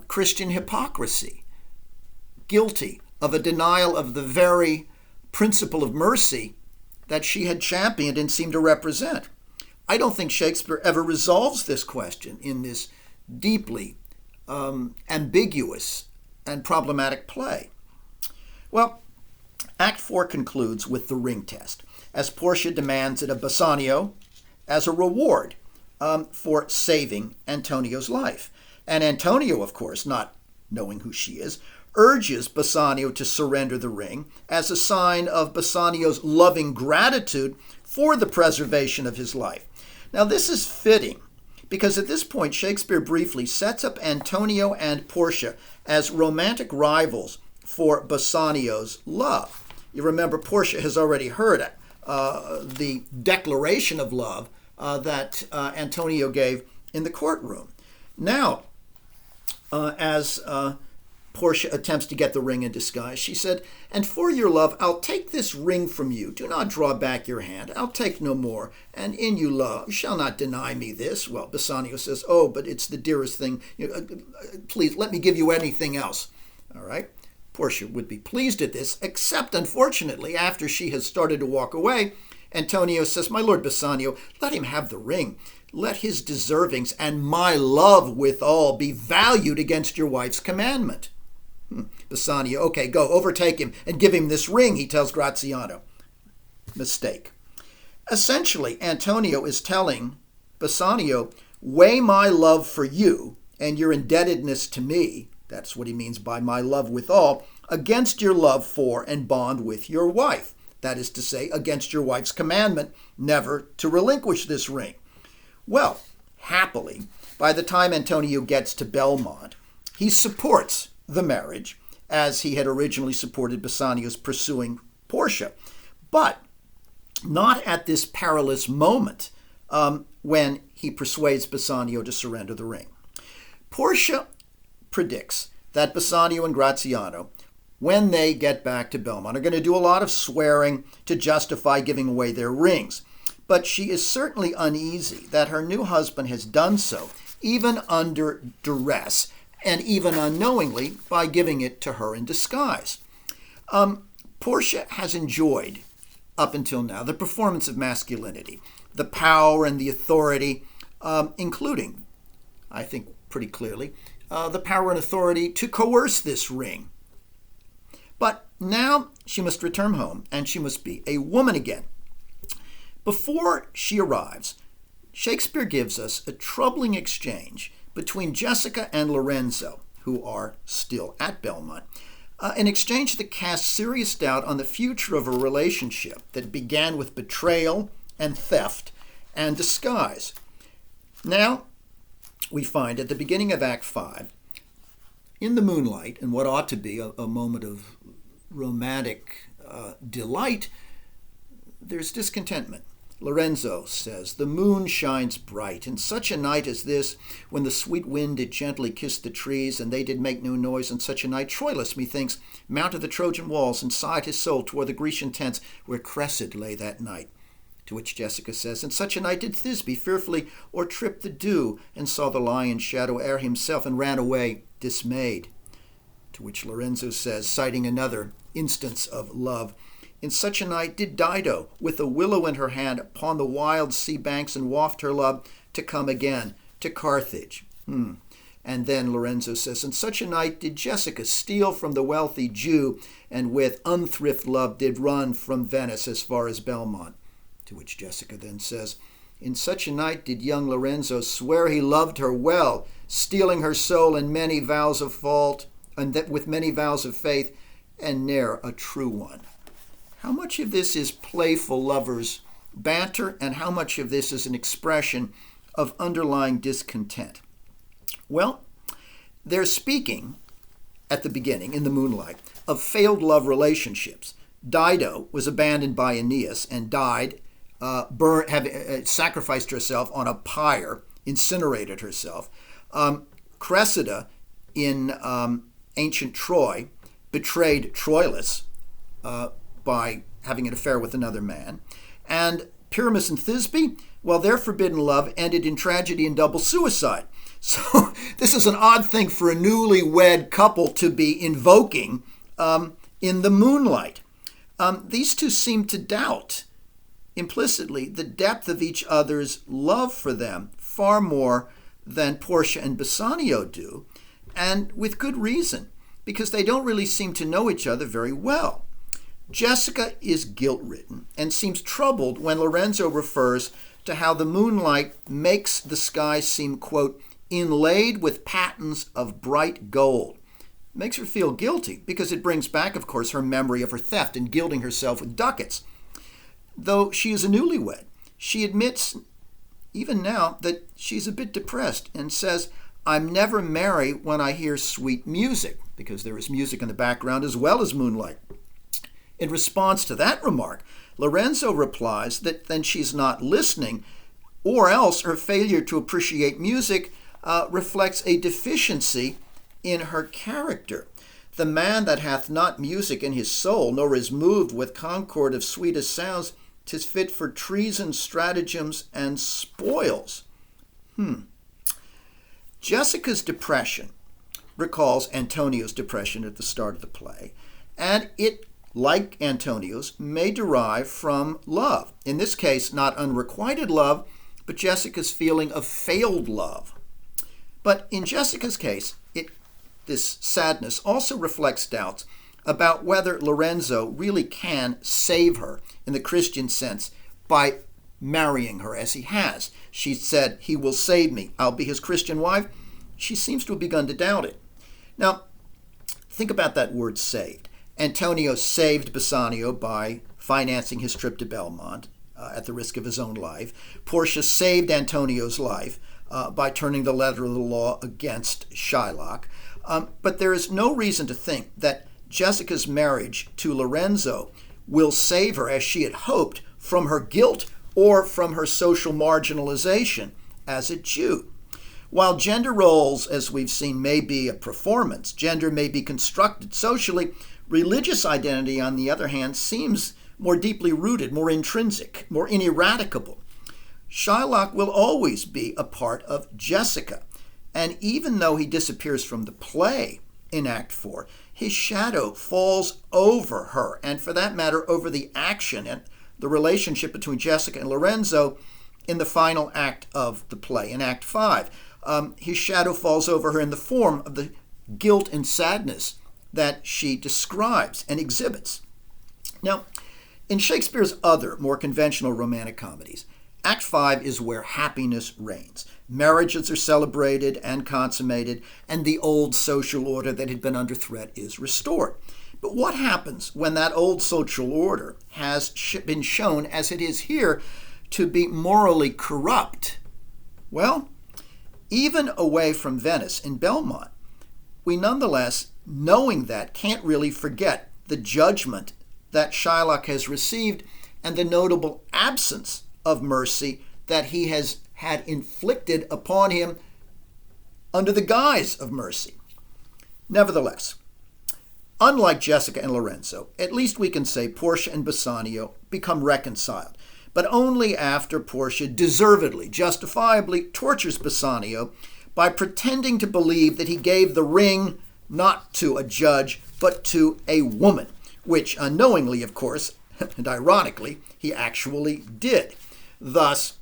Christian hypocrisy, guilty of a denial of the very principle of mercy that she had championed and seemed to represent? I don't think Shakespeare ever resolves this question in this deeply ambiguous and problematic play. Well, Act 4 concludes with the ring test, as Portia demands it of Bassanio as a reward for saving Antonio's life. And Antonio, of course, not knowing who she is, urges Bassanio to surrender the ring as a sign of Bassanio's loving gratitude for the preservation of his life. Now, this is fitting because at this point, Shakespeare briefly sets up Antonio and Portia as romantic rivals for Bassanio's love. You remember, Portia has already heard the declaration of love that Antonio gave in the courtroom. Now, as Portia attempts to get the ring in disguise, she said, "And for your love, I'll take this ring from you. Do not draw back your hand. I'll take no more. And in you love, shall not deny me this." Well, Bassanio says, "Oh, but it's the dearest thing. Please, let me give you anything else." All right. Portia would be pleased at this, except, unfortunately, after she has started to walk away, Antonio says, "My lord Bassanio, let him have the ring. Let his deservings and my love withal be valued against your wife's commandment." Bassanio, "Okay, go, overtake him and give him this ring," he tells Gratiano. Mistake. Essentially, Antonio is telling Bassanio, "Weigh my love for you and your indebtedness to me," that's what he means by my love withal, "against your love for and bond with your wife." That is to say, against your wife's commandment never to relinquish this ring. Well, happily, by the time Antonio gets to Belmont, He supports the marriage, as he had originally supported Bassanio's pursuing Portia, but not at this perilous moment when he persuades Bassanio to surrender the ring. Portia predicts that Bassanio and Graziano, when they get back to Belmont, are going to do a lot of swearing to justify giving away their rings. But she is certainly uneasy that her new husband has done so, even under duress, and even unknowingly by giving it to her in disguise. Portia has enjoyed, up until now, the performance of masculinity, the power and the authority, including, I think pretty clearly, the power and authority to coerce this ring. But now she must return home, and she must be a woman again. Before she arrives, Shakespeare gives us a troubling exchange between Jessica and Lorenzo, who are still at Belmont, an exchange that casts serious doubt on the future of a relationship that began with betrayal and theft and disguise. Now, we find at the beginning of Act 5, in the moonlight, in what ought to be a moment of romantic delight, there's discontentment. Lorenzo says, "The moon shines bright, in such a night as this, when the sweet wind did gently kiss the trees, and they did make no noise in such a night. Troilus, methinks, mounted the Trojan walls, and sighed his soul toward the Grecian tents, where Cressid lay that night." To which Jessica says, "In such a night did Thisbe fearfully o'ertrip the dew, and saw the lion's shadow ere himself, and ran away dismayed." To which Lorenzo says, citing another instance of love, "In such a night did Dido, with a willow in her hand, upon the wild sea banks, and waft her love to come again to Carthage." And then Lorenzo says, "In such a night did Jessica steal from the wealthy Jew, and with unthrift love did run from Venice as far as Belmont." To which Jessica then says, "In such a night did young Lorenzo swear he loved her well, stealing her soul in many vows of fault, and that with many vows of faith, and ne'er a true one." How much of this is playful lovers' banter, and how much of this is an expression of underlying discontent? Well, they're speaking, at the beginning, in the moonlight, of failed love relationships. Dido was abandoned by Aeneas and died, sacrificed herself on a pyre, incinerated herself. Cressida, in ancient Troy, betrayed Troilus by having an affair with another man. And Pyramus and Thisbe, well, their forbidden love ended in tragedy and double suicide. So this is an odd thing for a newlywed couple to be invoking in the moonlight. These two seem to doubt implicitly the depth of each other's love for them far more than Portia and Bassanio do, and with good reason, because they don't really seem to know each other very well. Jessica is guilt-ridden and seems troubled when Lorenzo refers to how the moonlight makes the sky seem, quote, inlaid with patterns of bright gold. It makes her feel guilty because it brings back, of course, her memory of her theft and gilding herself with ducats. Though she is a newlywed, she admits even now that she's a bit depressed and says, "I'm never merry when I hear sweet music," because there is music in the background as well as moonlight. In response to that remark, Lorenzo replies that then she's not listening, or else her failure to appreciate music reflects a deficiency in her character. "The man that hath not music in his soul, nor is moved with concord of sweetest sounds, 'tis fit for treason, stratagems, and spoils." Jessica's depression recalls Antonio's depression at the start of the play, and it, like Antonio's, may derive from love. In this case, not unrequited love, but Jessica's feeling of failed love. But in Jessica's case, this sadness also reflects doubts about whether Lorenzo really can save her in the Christian sense by marrying her as he has. She said, "He will save me. I'll be his Christian wife." She seems to have begun to doubt it. Now, think about that word saved. Antonio saved Bassanio by financing his trip to Belmont at the risk of his own life. Portia saved Antonio's life by turning the letter of the law against Shylock. But there is no reason to think that Jessica's marriage to Lorenzo will save her, as she had hoped, from her guilt or from her social marginalization as a Jew. While gender roles, as we've seen, may be a performance, gender may be constructed socially, religious identity, on the other hand, seems more deeply rooted, more intrinsic, more ineradicable. Shylock will always be a part of Jessica, and even though he disappears from the play in Act 4, his shadow falls over her, and for that matter, over the action and the relationship between Jessica and Lorenzo in the final act of the play, in Act 5. His shadow falls over her in the form of the guilt and sadness that she describes and exhibits. Now, in Shakespeare's other, more conventional romantic comedies, Act 5 is where happiness reigns. Marriages are celebrated and consummated, and the old social order that had been under threat is restored. But what happens when that old social order has been shown, as it is here, to be morally corrupt? Well, even away from Venice in Belmont, we nonetheless, knowing that, can't really forget the judgment that Shylock has received and the notable absence of mercy that he has had inflicted upon him under the guise of mercy. Nevertheless, unlike Jessica and Lorenzo, at least we can say Portia and Bassanio become reconciled, but only after Portia deservedly, justifiably tortures Bassanio by pretending to believe that he gave the ring not to a judge, but to a woman, which unknowingly, of course, and ironically, he actually did. Thus,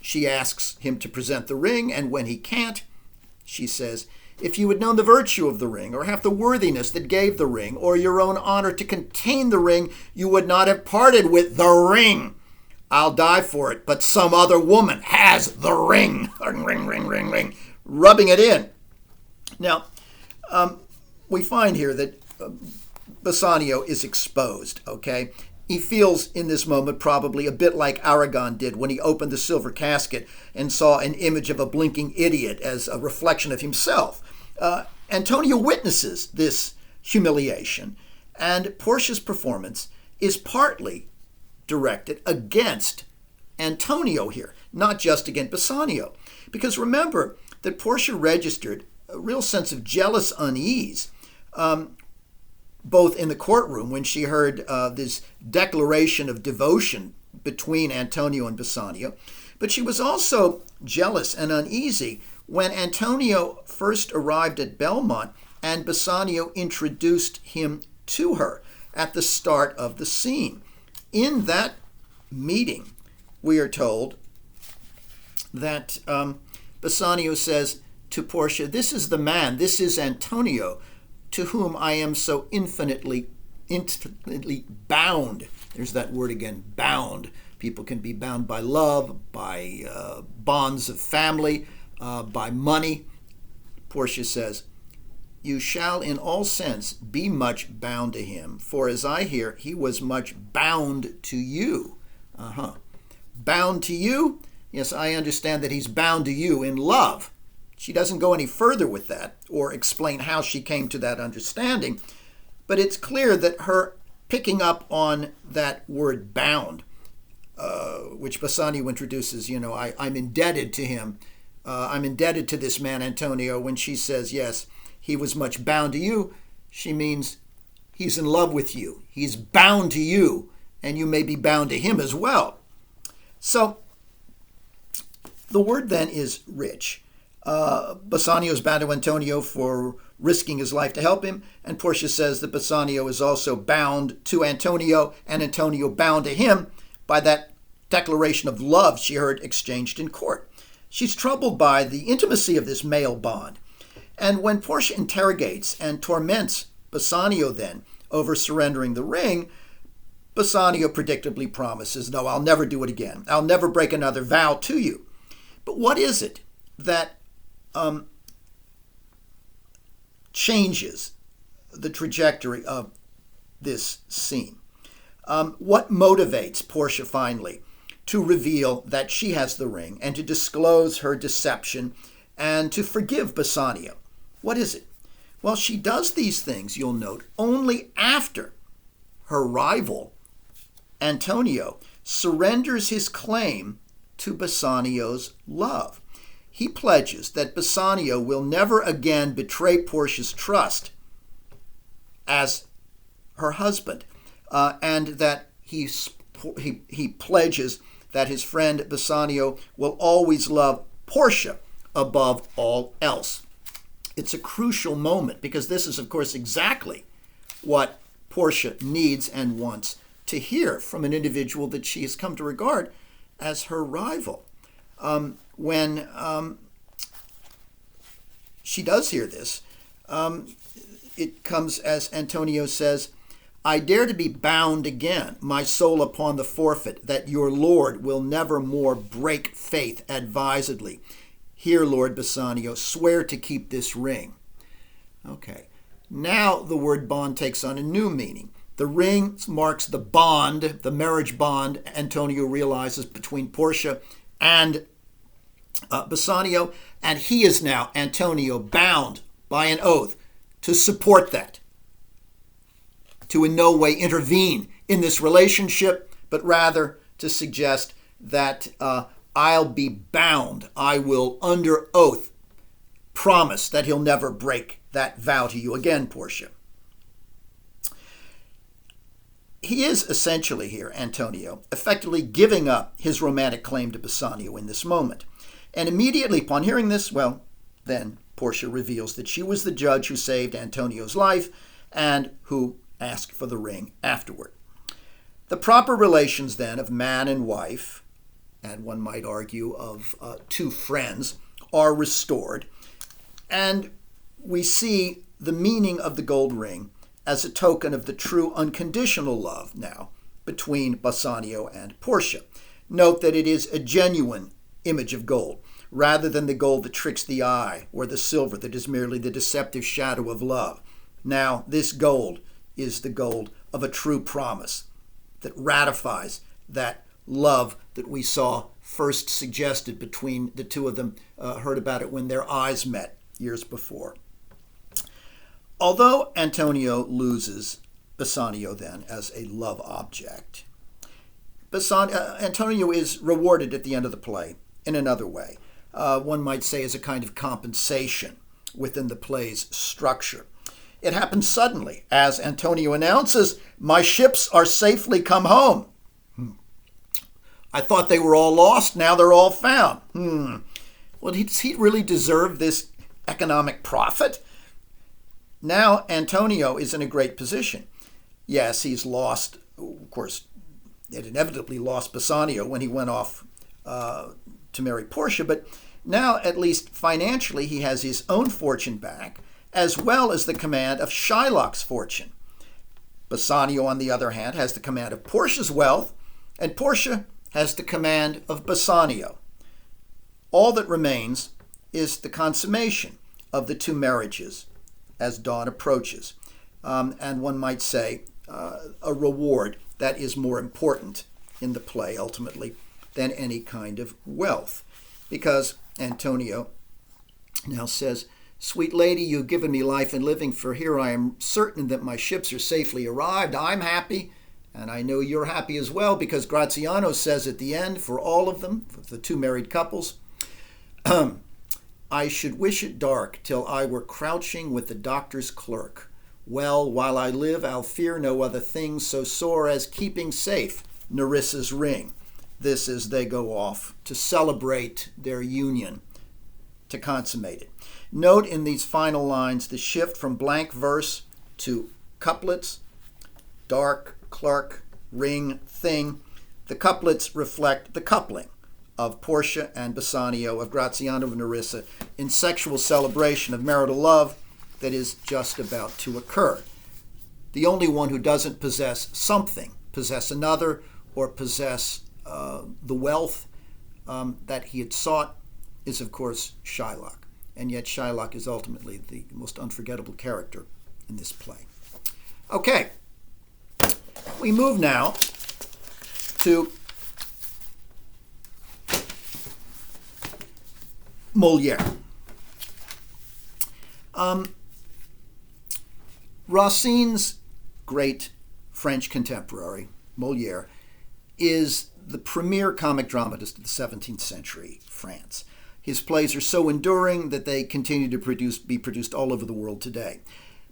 she asks him to present the ring, and when he can't, she says, "If you had known the virtue of the ring, or half the worthiness that gave the ring, or your own honor to contain the ring, you would not have parted with the ring. I'll die for it, but some other woman has the ring." Ring, ring, ring, ring, ring, rubbing it in. Now, we find here that Bassanio is exposed, okay? He feels in this moment probably a bit like Aragon did when he opened the silver casket and saw an image of a blinking idiot as a reflection of himself. Antonio witnesses this humiliation, and Portia's performance is partly directed against Antonio here, not just against Bassanio. Because remember that Portia registered a real sense of jealous unease, both in the courtroom when she heard this declaration of devotion between Antonio and Bassanio, but she was also jealous and uneasy when Antonio first arrived at Belmont and Bassanio introduced him to her at the start of the scene. In that meeting, we are told that Bassanio says to Portia, "This is the man, this is Antonio, to whom I am so infinitely bound." There's that word again, bound. People can be bound by love, by bonds of family, by money. Portia says, "You shall in all sense be much bound to him, for as I hear, he was much bound to you." Bound to you? Yes, I understand that he's bound to you in love. She doesn't go any further with that or explain how she came to that understanding, but it's clear that her picking up on that word bound, which Bassanio introduces, I'm indebted to him. I'm indebted to this man, Antonio. When she says, yes, he was much bound to you, she means he's in love with you. He's bound to you, and you may be bound to him as well. So the word then is rich. Bassanio is bound to Antonio for risking his life to help him, and Portia says that Bassanio is also bound to Antonio, and Antonio bound to him by that declaration of love she heard exchanged in court. She's troubled by the intimacy of this male bond, and when Portia interrogates and torments Bassanio then over surrendering the ring, Bassanio predictably promises, "No, I'll never do it again. I'll never break another vow to you." But what is it that changes the trajectory of this scene? What motivates Portia finally to reveal that she has the ring and to disclose her deception and to forgive Bassanio? What is it? Well, she does these things, you'll note, only after her rival, Antonio, surrenders his claim to Bassanio's love. He pledges that Bassanio will never again betray Portia's trust as her husband, and that he pledges that his friend Bassanio will always love Portia above all else. It's a crucial moment because this is, of course, exactly what Portia needs and wants to hear from an individual that she has come to regard as her rival. When she does hear this, it comes as Antonio says, "I dare to be bound again, my soul upon the forfeit, that your Lord will never more break faith advisedly. Here, Lord Bassanio, swear to keep this ring." Okay, now the word bond takes on a new meaning. The ring marks the bond, the marriage bond Antonio realizes between Portia and Bassanio, and he is now, Antonio, bound by an oath to support that, to in no way intervene in this relationship, but rather to suggest that I'll be bound. I will, under oath, promise that he'll never break that vow to you again, Portia. He is essentially here, Antonio, effectively giving up his romantic claim to Bassanio in this moment. And immediately upon hearing this, well, then Portia reveals that she was the judge who saved Antonio's life and who asked for the ring afterward. The proper relations then of man and wife, and one might argue of two friends, are restored. And we see the meaning of the gold ring as a token of the true unconditional love now between Bassanio and Portia. Note that it is a genuine image of gold, rather than the gold that tricks the eye or the silver that is merely the deceptive shadow of love. Now, this gold is the gold of a true promise that ratifies that love that we saw first suggested between the two of them, heard about it when their eyes met years before. Although Antonio loses Bassanio then as a love object, Antonio is rewarded at the end of the play in another way. One might say as a kind of compensation within the play's structure. It happens suddenly as Antonio announces, "My ships are safely come home." I thought they were all lost, now they're all found. Well, does he really deserve this economic profit? Now Antonio is in a great position. Yes, he's lost, of course, it inevitably lost Bassanio when he went off to marry Portia, but now at least financially he has his own fortune back, as well as the command of Shylock's fortune. Bassanio, on the other hand, has the command of Portia's wealth, and Portia has the command of Bassanio. All that remains is the consummation of the two marriages as dawn approaches, and one might say a reward that is more important in the play ultimately than any kind of wealth, because Antonio now says, "Sweet lady, you've given me life and living, for here I am certain that my ships are safely arrived. I'm happy, and I know you're happy as well, because Gratiano says at the end, for all of them, for the two married couples, I should wish it dark till I were crouching with the doctor's clerk. Well, while I live, I'll fear no other thing so sore as keeping safe Nerissa's ring." This as they go off to celebrate their union, to consummate it. Note in these final lines the shift from blank verse to couplets, dark, clerk, ring, thing. The couplets reflect the coupling of Portia and Bassanio, of Gratiano and Nerissa, in sexual celebration of marital love that is just about to occur. The only one who doesn't possess something, possess another, or possess the wealth that he had sought, is of course Shylock. And yet Shylock is ultimately the most unforgettable character in this play. Okay, we move now to Molière. Racine's great French contemporary, Molière, is the premier comic dramatist of the 17th century France. His plays are so enduring that they continue to be produced all over the world today.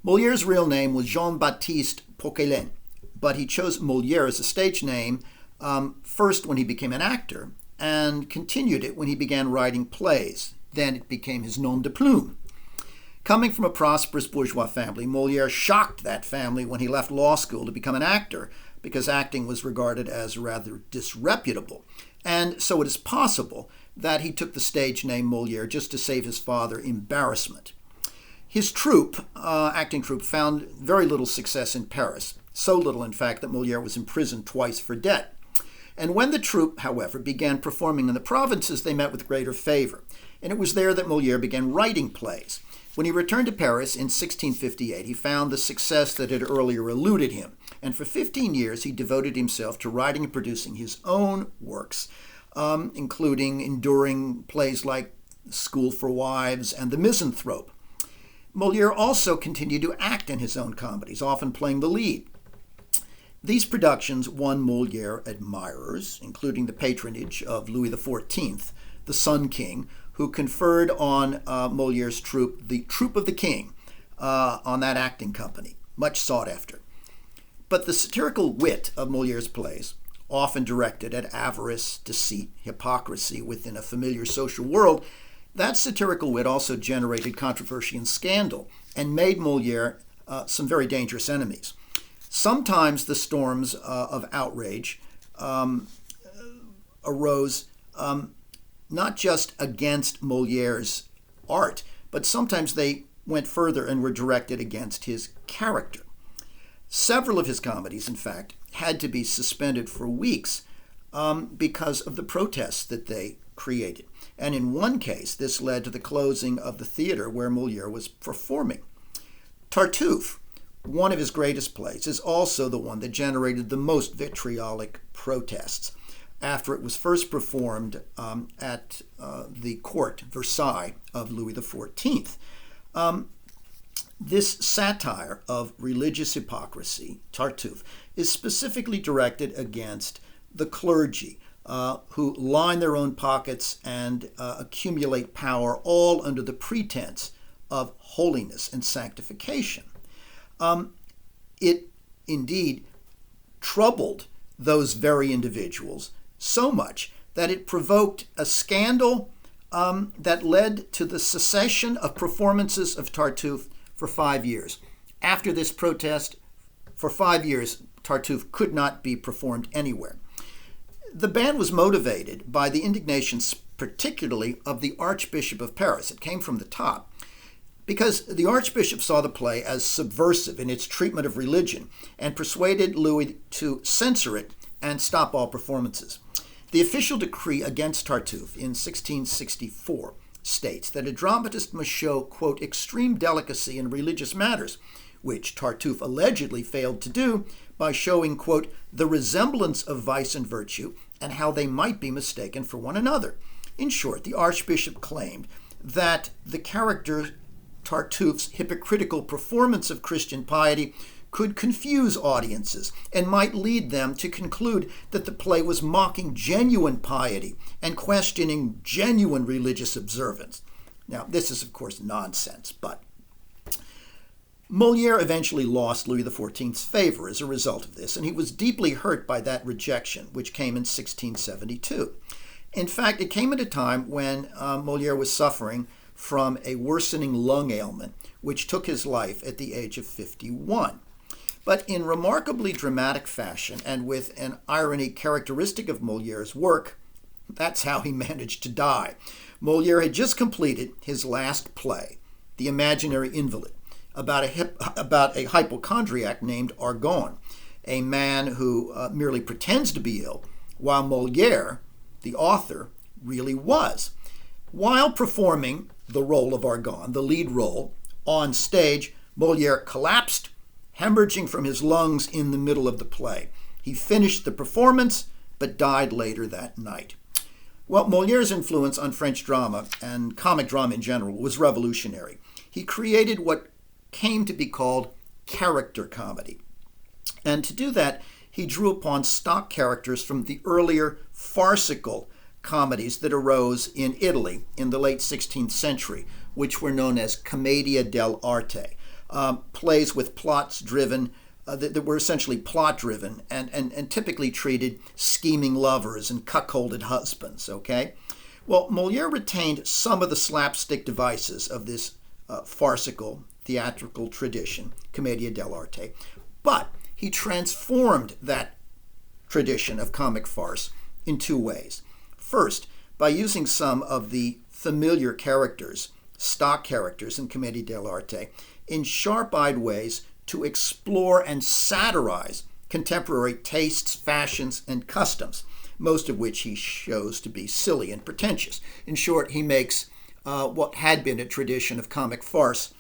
Molière's real name was Jean-Baptiste Poquelin, but he chose Molière as a stage name first when he became an actor and continued it when he began writing plays. Then it became his nom de plume. Coming from a prosperous bourgeois family, Molière shocked that family when he left law school to become an actor because acting was regarded as rather disreputable. And so it is possible that he took the stage name Molière just to save his father embarrassment. His troupe, acting troupe, found very little success in Paris, so little, in fact, that Molière was imprisoned twice for debt. And when the troupe, however, began performing in the provinces, they met with greater favor. And it was there that Molière began writing plays. When he returned to Paris in 1658, he found the success that had earlier eluded him. And for 15 years, he devoted himself to writing and producing his own works, including enduring plays like School for Wives and The Misanthrope. Molière also continued to act in his own comedies, often playing the lead. These productions won Molière admirers, including the patronage of Louis XIV, the Sun King, who conferred on Molière's troupe the Troupe of the King on that acting company, much sought after. But the satirical wit of Molière's plays, often directed at avarice, deceit, hypocrisy within a familiar social world, that satirical wit also generated controversy and scandal and made Molière some very dangerous enemies. Sometimes the storms of outrage arose not just against Molière's art, but sometimes they went further and were directed against his character. Several of his comedies, in fact, had to be suspended for weeks because of the protests that they created. And in one case, this led to the closing of the theater where Molière was performing. Tartuffe, one of his greatest plays, is also the one that generated the most vitriolic protests after it was first performed at the court, Versailles, of Louis XIV. This satire of religious hypocrisy, Tartuffe, is specifically directed against the clergy, who line their own pockets and accumulate power, all under the pretense of holiness and sanctification. It indeed troubled those very individuals so much that it provoked a scandal that led to the cessation of performances of Tartuffe for 5 years. After this protest, for 5 years, Tartuffe could not be performed anywhere. The ban was motivated by the indignation, particularly of the Archbishop of Paris. It came from the top, because the Archbishop saw the play as subversive in its treatment of religion and persuaded Louis to censor it and stop all performances. The official decree against Tartuffe in 1664 states that a dramatist must show, quote, extreme delicacy in religious matters, which Tartuffe allegedly failed to do by showing, quote, the resemblance of vice and virtue and how they might be mistaken for one another. In short, the Archbishop claimed that the character Tartuffe's hypocritical performance of Christian piety could confuse audiences and might lead them to conclude that the play was mocking genuine piety and questioning genuine religious observance. Now, this is, of course, nonsense, but Molière eventually lost Louis XIV's favor as a result of this, and he was deeply hurt by that rejection, which came in 1672. In fact, it came at a time when Molière was suffering from a worsening lung ailment, which took his life at the age of 51. But in remarkably dramatic fashion, and with an irony characteristic of Molière's work, that's how he managed to die. Molière had just completed his last play, The Imaginary Invalid, about a hypochondriac named Argonne, a man who merely pretends to be ill, while Molière, the author, really was. While performing the role of Argonne, the lead role, on stage, Molière collapsed, hemorrhaging from his lungs in the middle of the play. He finished the performance, but died later that night. Well, Molière's influence on French drama and comic drama in general was revolutionary. He created what came to be called character comedy. And to do that, he drew upon stock characters from the earlier farcical comedies that arose in Italy in the late 16th century, which were known as commedia dell'arte, plays with plots driven, that were essentially plot driven and typically treated scheming lovers and cuckolded husbands, okay? Well, Molière retained some of the slapstick devices of this farcical theatrical tradition, commedia dell'arte, but he transformed that tradition of comic farce in two ways. First, by using some of the familiar characters, stock characters in commedia dell'arte, in sharp-eyed ways to explore and satirize contemporary tastes, fashions, and customs, most of which he shows to be silly and pretentious. In short, he makes what had been a tradition of comic farce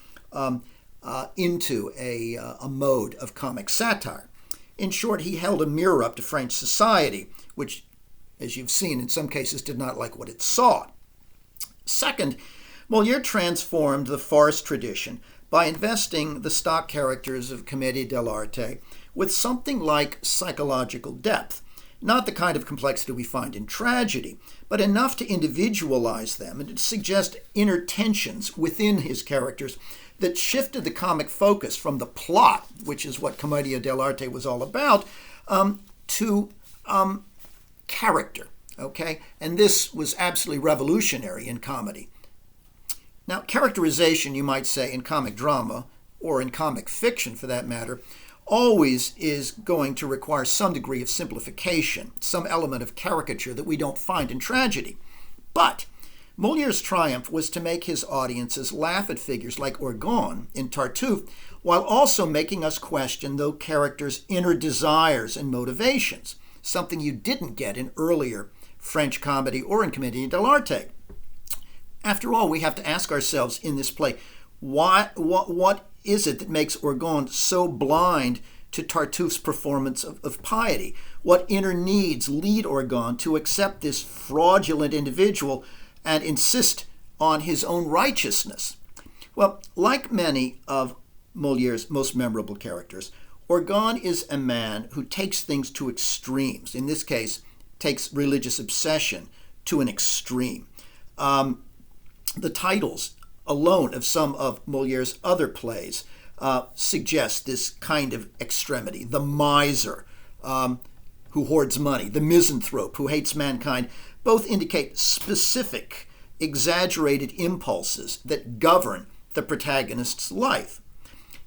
into a mode of comic satire. In short, he held a mirror up to French society, which, as you've seen, in some cases did not like what it saw. Second, Molière transformed the farce tradition by investing the stock characters of commedia dell'arte with something like psychological depth, not the kind of complexity we find in tragedy, but enough to individualize them and to suggest inner tensions within his characters that shifted the comic focus from the plot, which is what commedia dell'arte was all about, to character, okay? And this was absolutely revolutionary in comedy. Now, characterization, you might say, in comic drama, or in comic fiction for that matter, always is going to require some degree of simplification, some element of caricature that we don't find in tragedy. But Molière's triumph was to make his audiences laugh at figures like Orgon in Tartuffe, while also making us question those characters' inner desires and motivations, something you didn't get in earlier French comedy or in commedia dell'arte. After all, we have to ask ourselves in this play, what is it that makes Orgon so blind to Tartuffe's performance of piety? What inner needs lead Orgon to accept this fraudulent individual and insist on his own righteousness? Well, like many of Molière's most memorable characters, Orgon is a man who takes things to extremes. In this case, takes religious obsession to an extreme. The titles alone of some of Molière's other plays suggest this kind of extremity. The miser who hoards money, the misanthrope who hates mankind, both indicate specific, exaggerated impulses that govern the protagonist's life.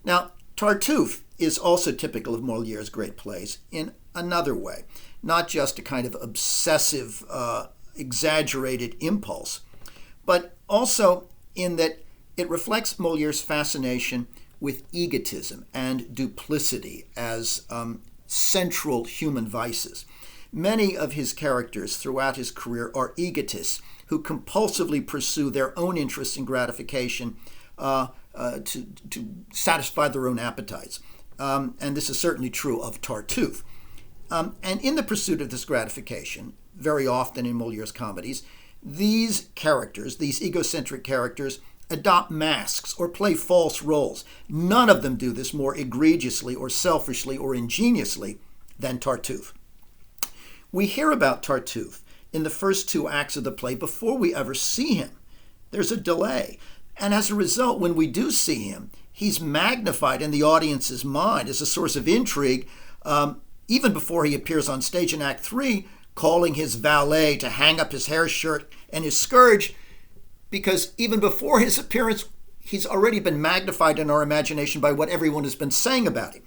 Now, Tartuffe is also typical of Molière's great plays in another way, not just a kind of obsessive, exaggerated impulse, but also in that it reflects Molière's fascination with egotism and duplicity as central human vices. Many of his characters throughout his career are egotists who compulsively pursue their own interests and gratification to satisfy their own appetites. And this is certainly true of Tartuffe. And in the pursuit of this gratification, very often in Molière's comedies, these characters, these egocentric characters, adopt masks or play false roles. None of them do this more egregiously or selfishly or ingeniously than Tartuffe. We hear about Tartuffe in the first two acts of the play before we ever see him. There's a delay. And as a result, when we do see him, he's magnified in the audience's mind as a source of intrigue, even before he appears on stage in Act 3, calling his valet to hang up his hair shirt and his scourge, because even before his appearance, he's already been magnified in our imagination by what everyone has been saying about him.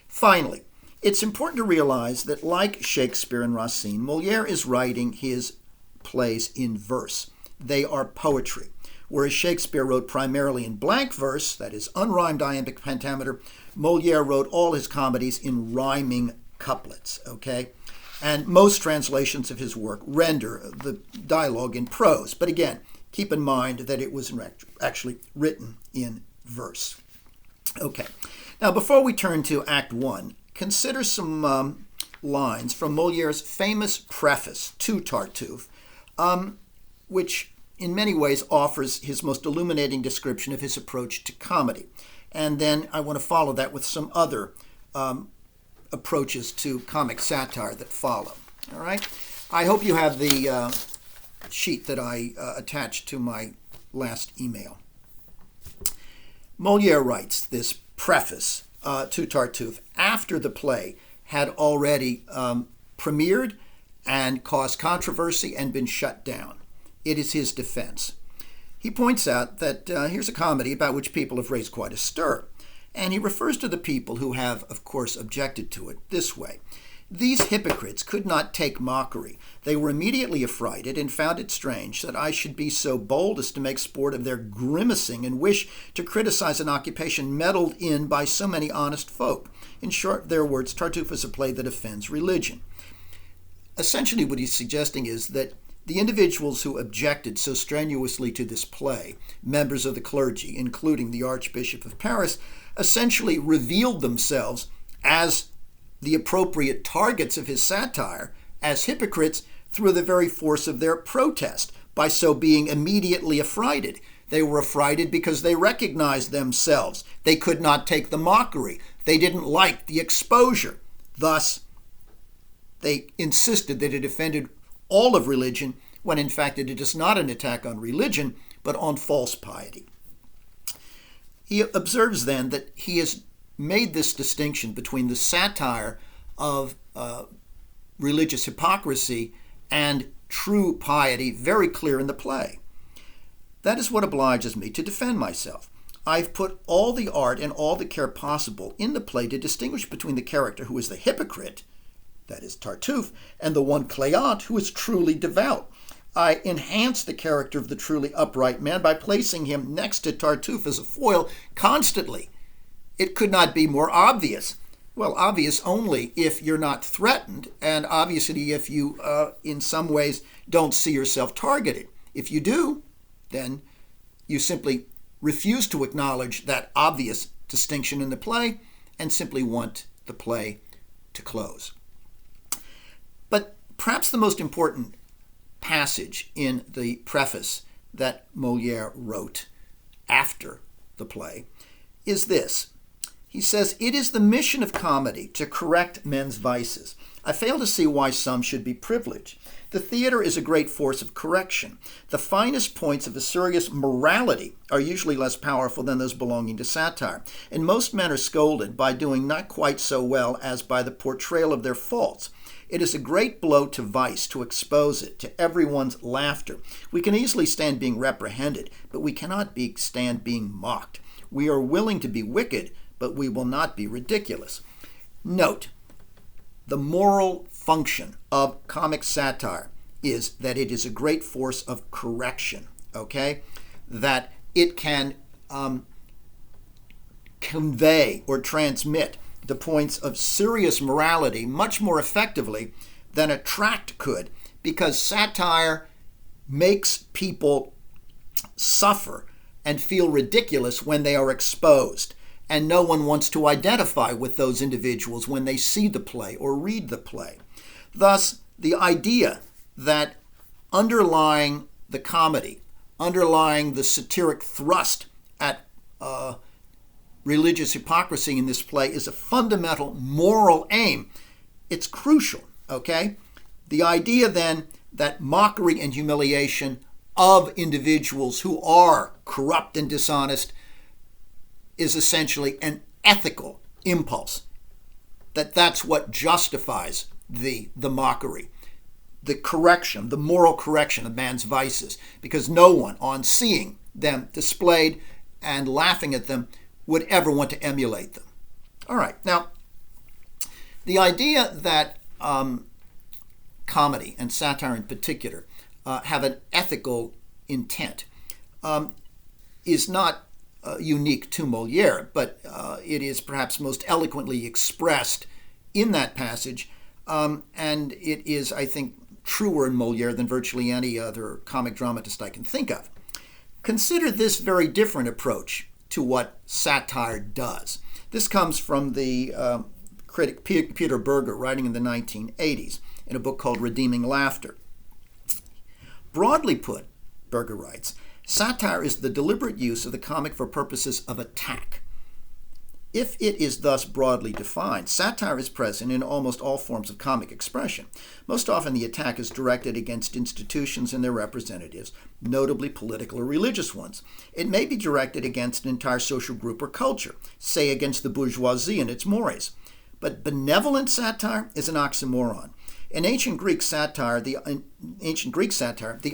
Finally, it's important to realize that, like Shakespeare and Racine, Molière is writing his plays in verse. They are poetry. Whereas Shakespeare wrote primarily in blank verse, that is, unrhymed iambic pentameter, Molière wrote all his comedies in rhyming couplets, okay? And most translations of his work render the dialogue in prose. But again, keep in mind that it was actually written in verse. Okay. Now, before we turn to Act 1, consider some lines from Molière's famous preface to Tartuffe, which in many ways offers his most illuminating description of his approach to comedy. and then I want to follow that with some other approaches to comic satire that follow. All right? I hope you have the sheet that I attached to my last email. Molière writes this preface to Tartuffe after the play had already premiered and caused controversy and been shut down. It is his defense. He points out that here's a comedy about which people have raised quite a stir, and he refers to the people who have, of course, objected to it this way. These hypocrites could not take mockery. They were immediately affrighted and found it strange that I should be so bold as to make sport of their grimacing and wish to criticize an occupation meddled in by so many honest folk. In short, their words, Tartuffe is a play that offends religion. Essentially what he's suggesting is that the individuals who objected so strenuously to this play, members of the clergy, including the Archbishop of Paris, essentially revealed themselves as the appropriate targets of his satire, as hypocrites, through the very force of their protest, by so being immediately affrighted. They were affrighted because they recognized themselves. They could not take the mockery. They didn't like the exposure. Thus, they insisted that it offended all of religion, when in fact it is not an attack on religion, but on false piety. He observes then that he has made this distinction between the satire of religious hypocrisy and true piety very clear in the play. That is what obliges me to defend myself. I've put all the art and all the care possible in the play to distinguish between the character who is the hypocrite, that is Tartuffe, and the one Cléante who is truly devout. I enhance the character of the truly upright man by placing him next to Tartuffe as a foil constantly. It could not be more obvious. Well, obvious only if you're not threatened, and obviously if you, in some ways, don't see yourself targeted. If you do, then you simply refuse to acknowledge that obvious distinction in the play and simply want the play to close. But perhaps the most important passage in the preface that Molière wrote after the play is this. He says, "It is the mission of comedy to correct men's vices. I fail to see why some should be privileged. The theater is a great force of correction. The finest points of a serious morality are usually less powerful than those belonging to satire, and most men are scolded by doing not quite so well as by the portrayal of their faults. It is a great blow to vice to expose it to everyone's laughter. We can easily stand being reprehended, but we cannot stand being mocked. We are willing to be wicked, but we will not be ridiculous." Note, the moral function of comic satire is that it is a great force of correction, okay? That it can convey or transmit the points of serious morality much more effectively than a tract could, because satire makes people suffer and feel ridiculous when they are exposed. And no one wants to identify with those individuals when they see the play or read the play. Thus, the idea that underlying the comedy, underlying the satiric thrust at religious hypocrisy in this play is a fundamental moral aim. It's crucial, okay? The idea then that mockery and humiliation of individuals who are corrupt and dishonest is essentially an ethical impulse. That's what justifies the mockery, the correction, the moral correction of man's vices, because no one, on seeing them displayed and laughing at them, would ever want to emulate them. All right, now, the idea that comedy, and satire in particular, have an ethical intent is not unique to Molière, but it is perhaps most eloquently expressed in that passage, and it is, I think, truer in Molière than virtually any other comic dramatist I can think of. Consider this very different approach to what satire does. This comes from the critic Peter Berger, writing in the 1980s in a book called Redeeming Laughter. Broadly put, Berger writes, satire is the deliberate use of the comic for purposes of attack. If it is thus broadly defined, satire is present in almost all forms of comic expression. Most often the attack is directed against institutions and their representatives, notably political or religious ones. It may be directed against an entire social group or culture, say against the bourgeoisie and its mores. But benevolent satire is an oxymoron. In ancient Greek satire, the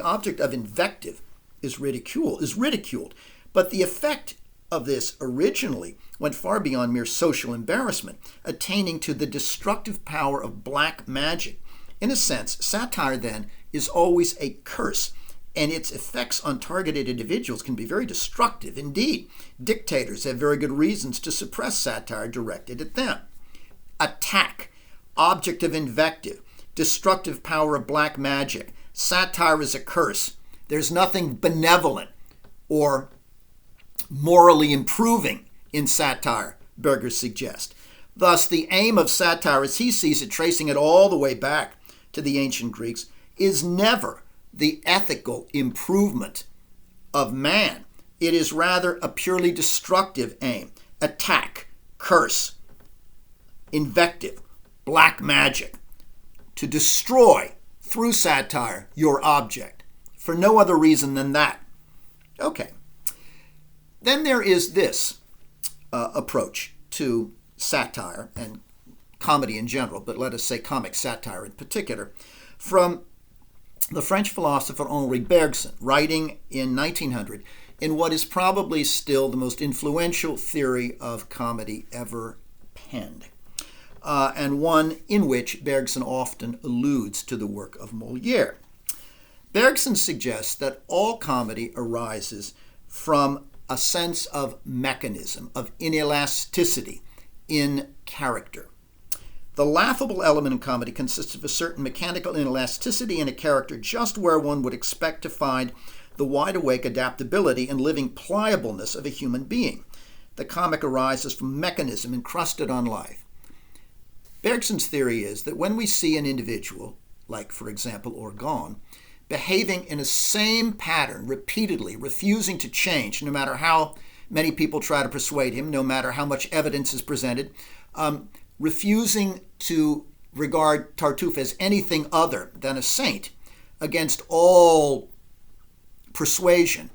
object of invective is ridiculed, but the effect of this originally went far beyond mere social embarrassment, attaining to the destructive power of black magic. In a sense, satire then is always a curse, and its effects on targeted individuals can be very destructive indeed. Dictators have very good reasons to suppress satire directed at them. Attack, object of invective, destructive power of black magic. Satire is a curse. There's nothing benevolent or morally improving in satire, Berger suggests. Thus, the aim of satire, as he sees it, tracing it all the way back to the ancient Greeks, is never the ethical improvement of man. It is rather a purely destructive aim. Attack, curse, invective, black magic. To destroy, through satire, your object, for no other reason than that. Okay. Then there is this approach to satire and comedy in general, but let us say comic satire in particular, from the French philosopher Henri Bergson, writing in 1900 in what is probably still the most influential theory of comedy ever penned, and one in which Bergson often alludes to the work of Molière. Bergson suggests that all comedy arises from a sense of mechanism, of inelasticity in character. The laughable element in comedy consists of a certain mechanical inelasticity in a character just where one would expect to find the wide-awake adaptability and living pliableness of a human being. The comic arises from mechanism encrusted on life. Bergson's theory is that when we see an individual, like, for example, Orgon, behaving in a same pattern repeatedly, refusing to change, no matter how many people try to persuade him, no matter how much evidence is presented, refusing to regard Tartuffe as anything other than a saint, against all persuasion,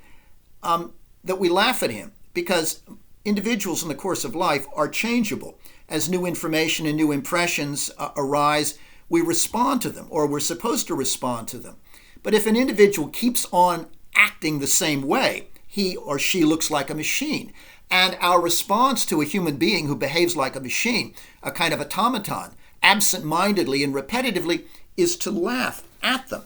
that we laugh at him, because individuals in the course of life are changeable. As new information and new impressions arise, we respond to them, or we're supposed to respond to them. But if an individual keeps on acting the same way, he or she looks like a machine. And our response to a human being who behaves like a machine, a kind of automaton, absent-mindedly and repetitively, is to laugh at them.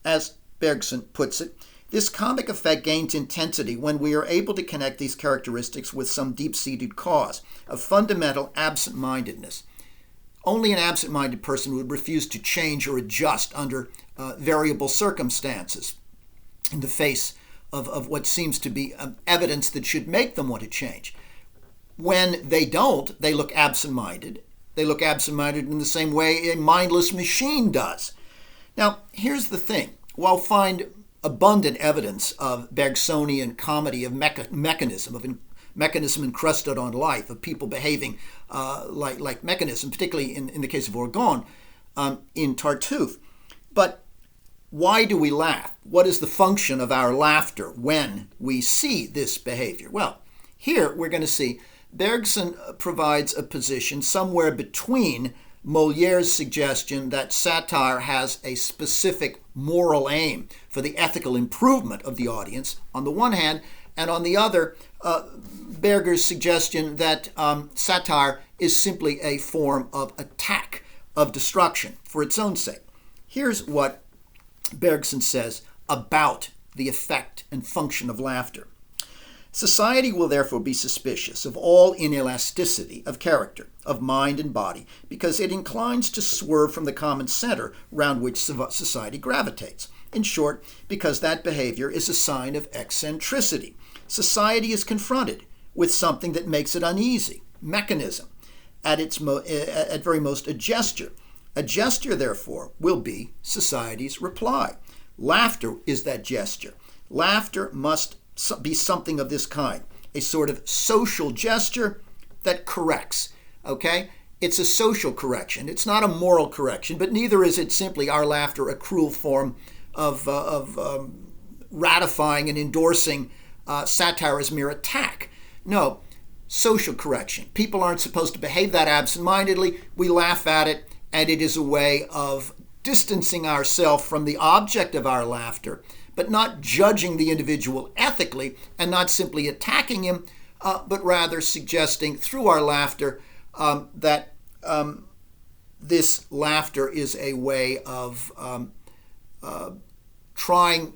As Bergson puts it, this comic effect gains intensity when we are able to connect these characteristics with some deep-seated cause of fundamental absent-mindedness. Only an absent-minded person would refuse to change or adjust under variable circumstances in the face of what seems to be evidence that should make them want to change. When they don't, they look absent-minded. They look absent-minded in the same way a mindless machine does. Now, here's the thing. While find abundant evidence of Bergsonian comedy of mechanism encrusted on life, of people behaving like mechanism, particularly in the case of Orgon, in Tartuffe. But why do we laugh? What is the function of our laughter when we see this behavior? Well, here we're going to see Bergson provides a position somewhere between Molière's suggestion that satire has a specific moral aim for the ethical improvement of the audience, on the one hand, and on the other, Berger's suggestion that satire is simply a form of attack, of destruction, for its own sake. Here's what Bergson says about the effect and function of laughter. Society will therefore be suspicious of all inelasticity of character, of mind and body, because it inclines to swerve from the common center round which society gravitates. In short, because that behavior is a sign of eccentricity. Society is confronted with something that makes it uneasy, mechanism, at very most a gesture. A gesture, therefore, will be society's reply. Laughter is that gesture. Laughter must be something of this kind, a sort of social gesture that corrects, okay? It's a social correction. It's not a moral correction, but neither is it simply our laughter, a cruel form of ratifying and endorsing satire as mere attack. No, social correction. People aren't supposed to behave that absent-mindedly. We laugh at it, and it is a way of distancing ourselves from the object of our laughter, but not judging the individual ethically and not simply attacking him, but rather suggesting through our laughter that this laughter is a way of trying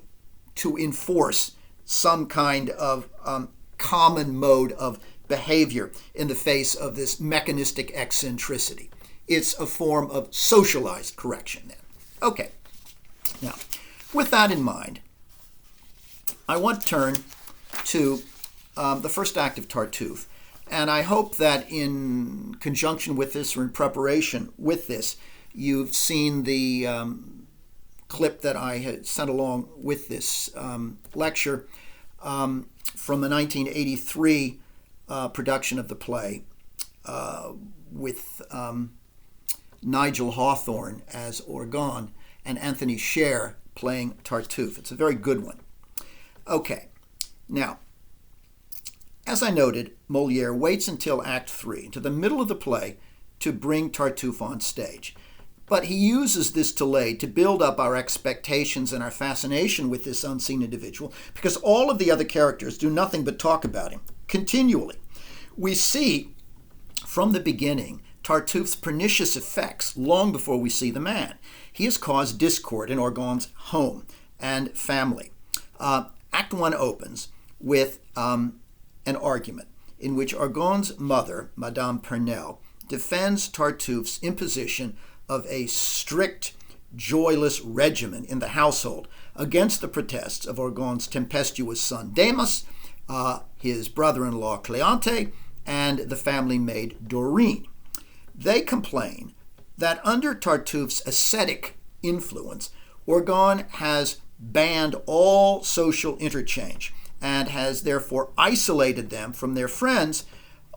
to enforce some kind of common mode of behavior in the face of this mechanistic eccentricity. It's a form of socialized correction then. Okay, now, with that in mind, I want to turn to the first act of Tartuffe, and I hope that in conjunction with this or in preparation with this, you've seen the clip that I had sent along with this lecture from the 1983 production of the play with Nigel Hawthorne as Orgon and Anthony Sher playing Tartuffe. It's a very good one. Okay, now, as I noted, Molière waits until Act 3, to the middle of the play, to bring Tartuffe on stage. But he uses this delay to build up our expectations and our fascination with this unseen individual, because all of the other characters do nothing but talk about him continually. We see from the beginning Tartuffe's pernicious effects long before we see the man. He has caused discord in Orgon's home and family. Act 1 opens with an argument in which Orgon's mother, Madame Pernelle, defends Tartuffe's imposition of a strict, joyless regimen in the household against the protests of Orgon's tempestuous son Demas, his brother-in-law Cleante, and the family maid Dorine. They complain that under Tartuffe's ascetic influence, Orgon has banned all social interchange and has therefore isolated them from their friends,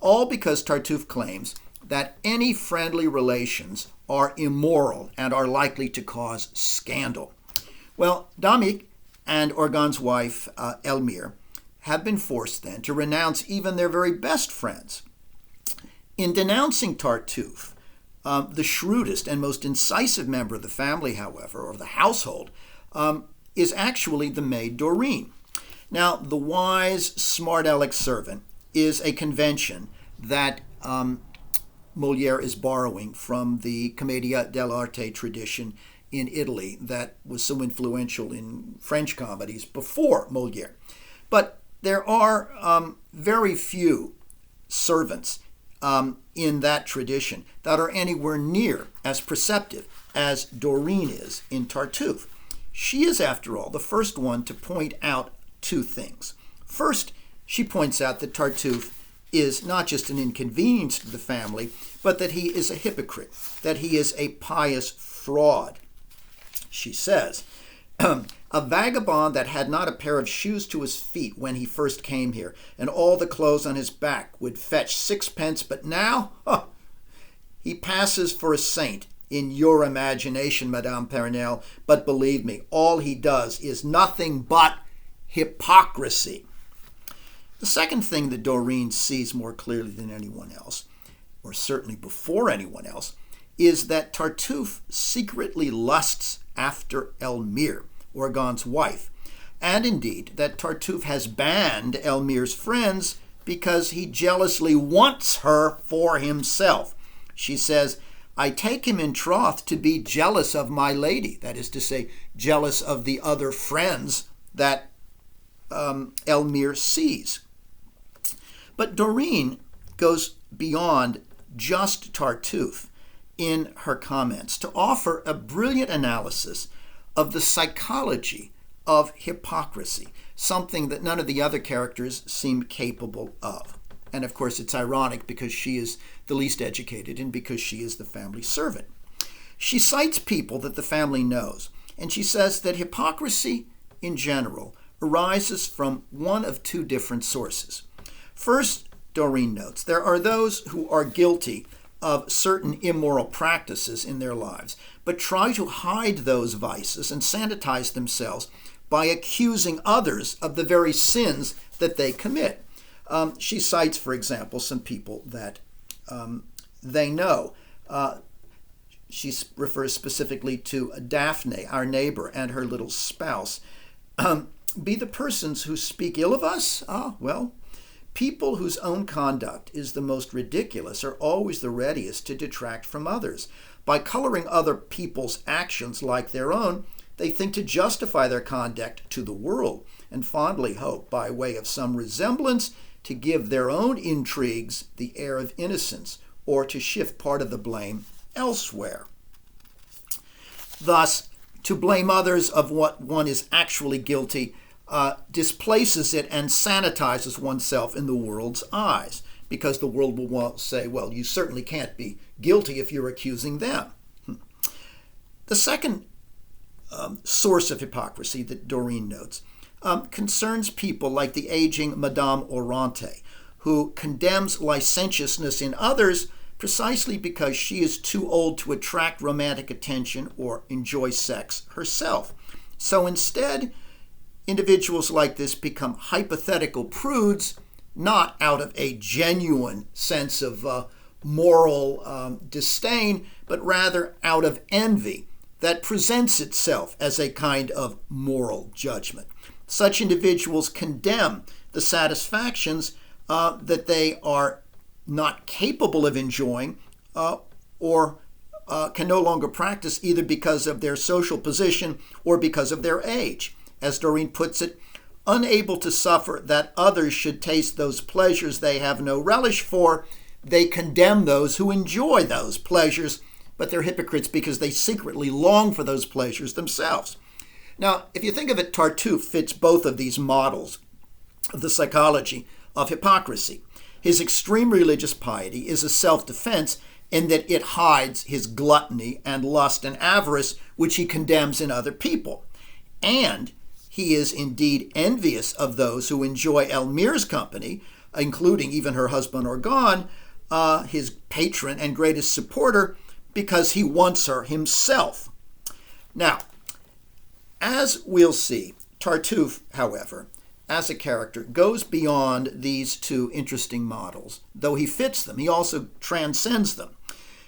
all because Tartuffe claims that any friendly relations are immoral and are likely to cause scandal. Well, Damic and Orgon's wife, Elmire, have been forced then to renounce even their very best friends. In denouncing Tartuffe, the shrewdest and most incisive member of the family, however, or the household, is actually the maid Dorine. Now, the wise, smart aleck servant is a convention that Molière is borrowing from the Commedia dell'arte tradition in Italy that was so influential in French comedies before Molière. But there are very few servants in that tradition that are anywhere near as perceptive as Dorine is in Tartuffe. She is, after all, the first one to point out two things. First, she points out that Tartuffe is not just an inconvenience to the family, but that he is a hypocrite, that he is a pious fraud. She says, a vagabond that had not a pair of shoes to his feet when he first came here, and all the clothes on his back would fetch 6 pence, but now, he passes for a saint in your imagination, Madame Pernelle, but believe me, all he does is nothing but hypocrisy. The second thing that Dorine sees more clearly than anyone else, or certainly before anyone else, is that Tartuffe secretly lusts after Elmire, Orgon's wife, and indeed that Tartuffe has banned Elmire's friends because he jealously wants her for himself. She says, I take him in troth to be jealous of my lady, that is to say, jealous of the other friends that Elmire sees. But Dorine goes beyond just Tartuffe in her comments to offer a brilliant analysis of the psychology of hypocrisy, something that none of the other characters seem capable of. And of course, it's ironic because she is the least educated and because she is the family servant. She cites people that the family knows, and she says that hypocrisy in general arises from one of two different sources. First, Doreen notes, there are those who are guilty of certain immoral practices in their lives, but try to hide those vices and sanitize themselves by accusing others of the very sins that they commit. She cites, for example, some people that they know. She refers specifically to Daphne, our neighbor, and her little spouse. Be the persons who speak ill of us? Well, people whose own conduct is the most ridiculous are always the readiest to detract from others. By coloring other people's actions like their own, they think to justify their conduct to the world and fondly hope, by way of some resemblance, to give their own intrigues the air of innocence or to shift part of the blame elsewhere. Thus, to blame others of what one is actually guilty displaces it and sanitizes oneself in the world's eyes, because the world will say, well, you certainly can't be guilty if you're accusing them. The second source of hypocrisy that Doreen notes concerns people like the aging Madame Orante, who condemns licentiousness in others precisely because she is too old to attract romantic attention or enjoy sex herself. So instead, individuals like this become hypothetical prudes, not out of a genuine sense of moral disdain, but rather out of envy that presents itself as a kind of moral judgment. Such individuals condemn the satisfactions that they are not capable of enjoying or can no longer practice, either because of their social position or because of their age. As Doreen puts it, unable to suffer that others should taste those pleasures they have no relish for, they condemn those who enjoy those pleasures, but they're hypocrites because they secretly long for those pleasures themselves. Now, if you think of it, Tartuffe fits both of these models of the psychology of hypocrisy. His extreme religious piety is a self-defense in that it hides his gluttony and lust and avarice, which he condemns in other people. And he is indeed envious of those who enjoy Elmire's company, including even her husband Orgon, his patron and greatest supporter, because he wants her himself. Now, as we'll see, Tartuffe, however, as a character, goes beyond these two interesting models. Though he fits them, he also transcends them.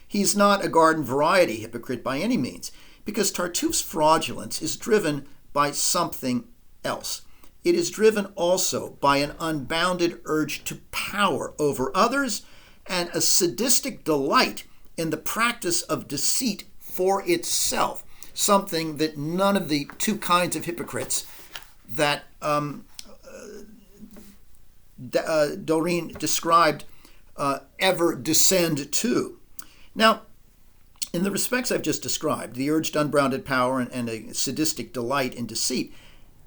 He's not a garden variety hypocrite by any means, because Tartuffe's fraudulence is driven by something else. It is driven also by an unbounded urge to power over others and a sadistic delight in the practice of deceit for itself, something that none of the two kinds of hypocrites that Doreen described ever descend to. Now, in the respects I've just described, the urged unbounded power and a sadistic delight in deceit,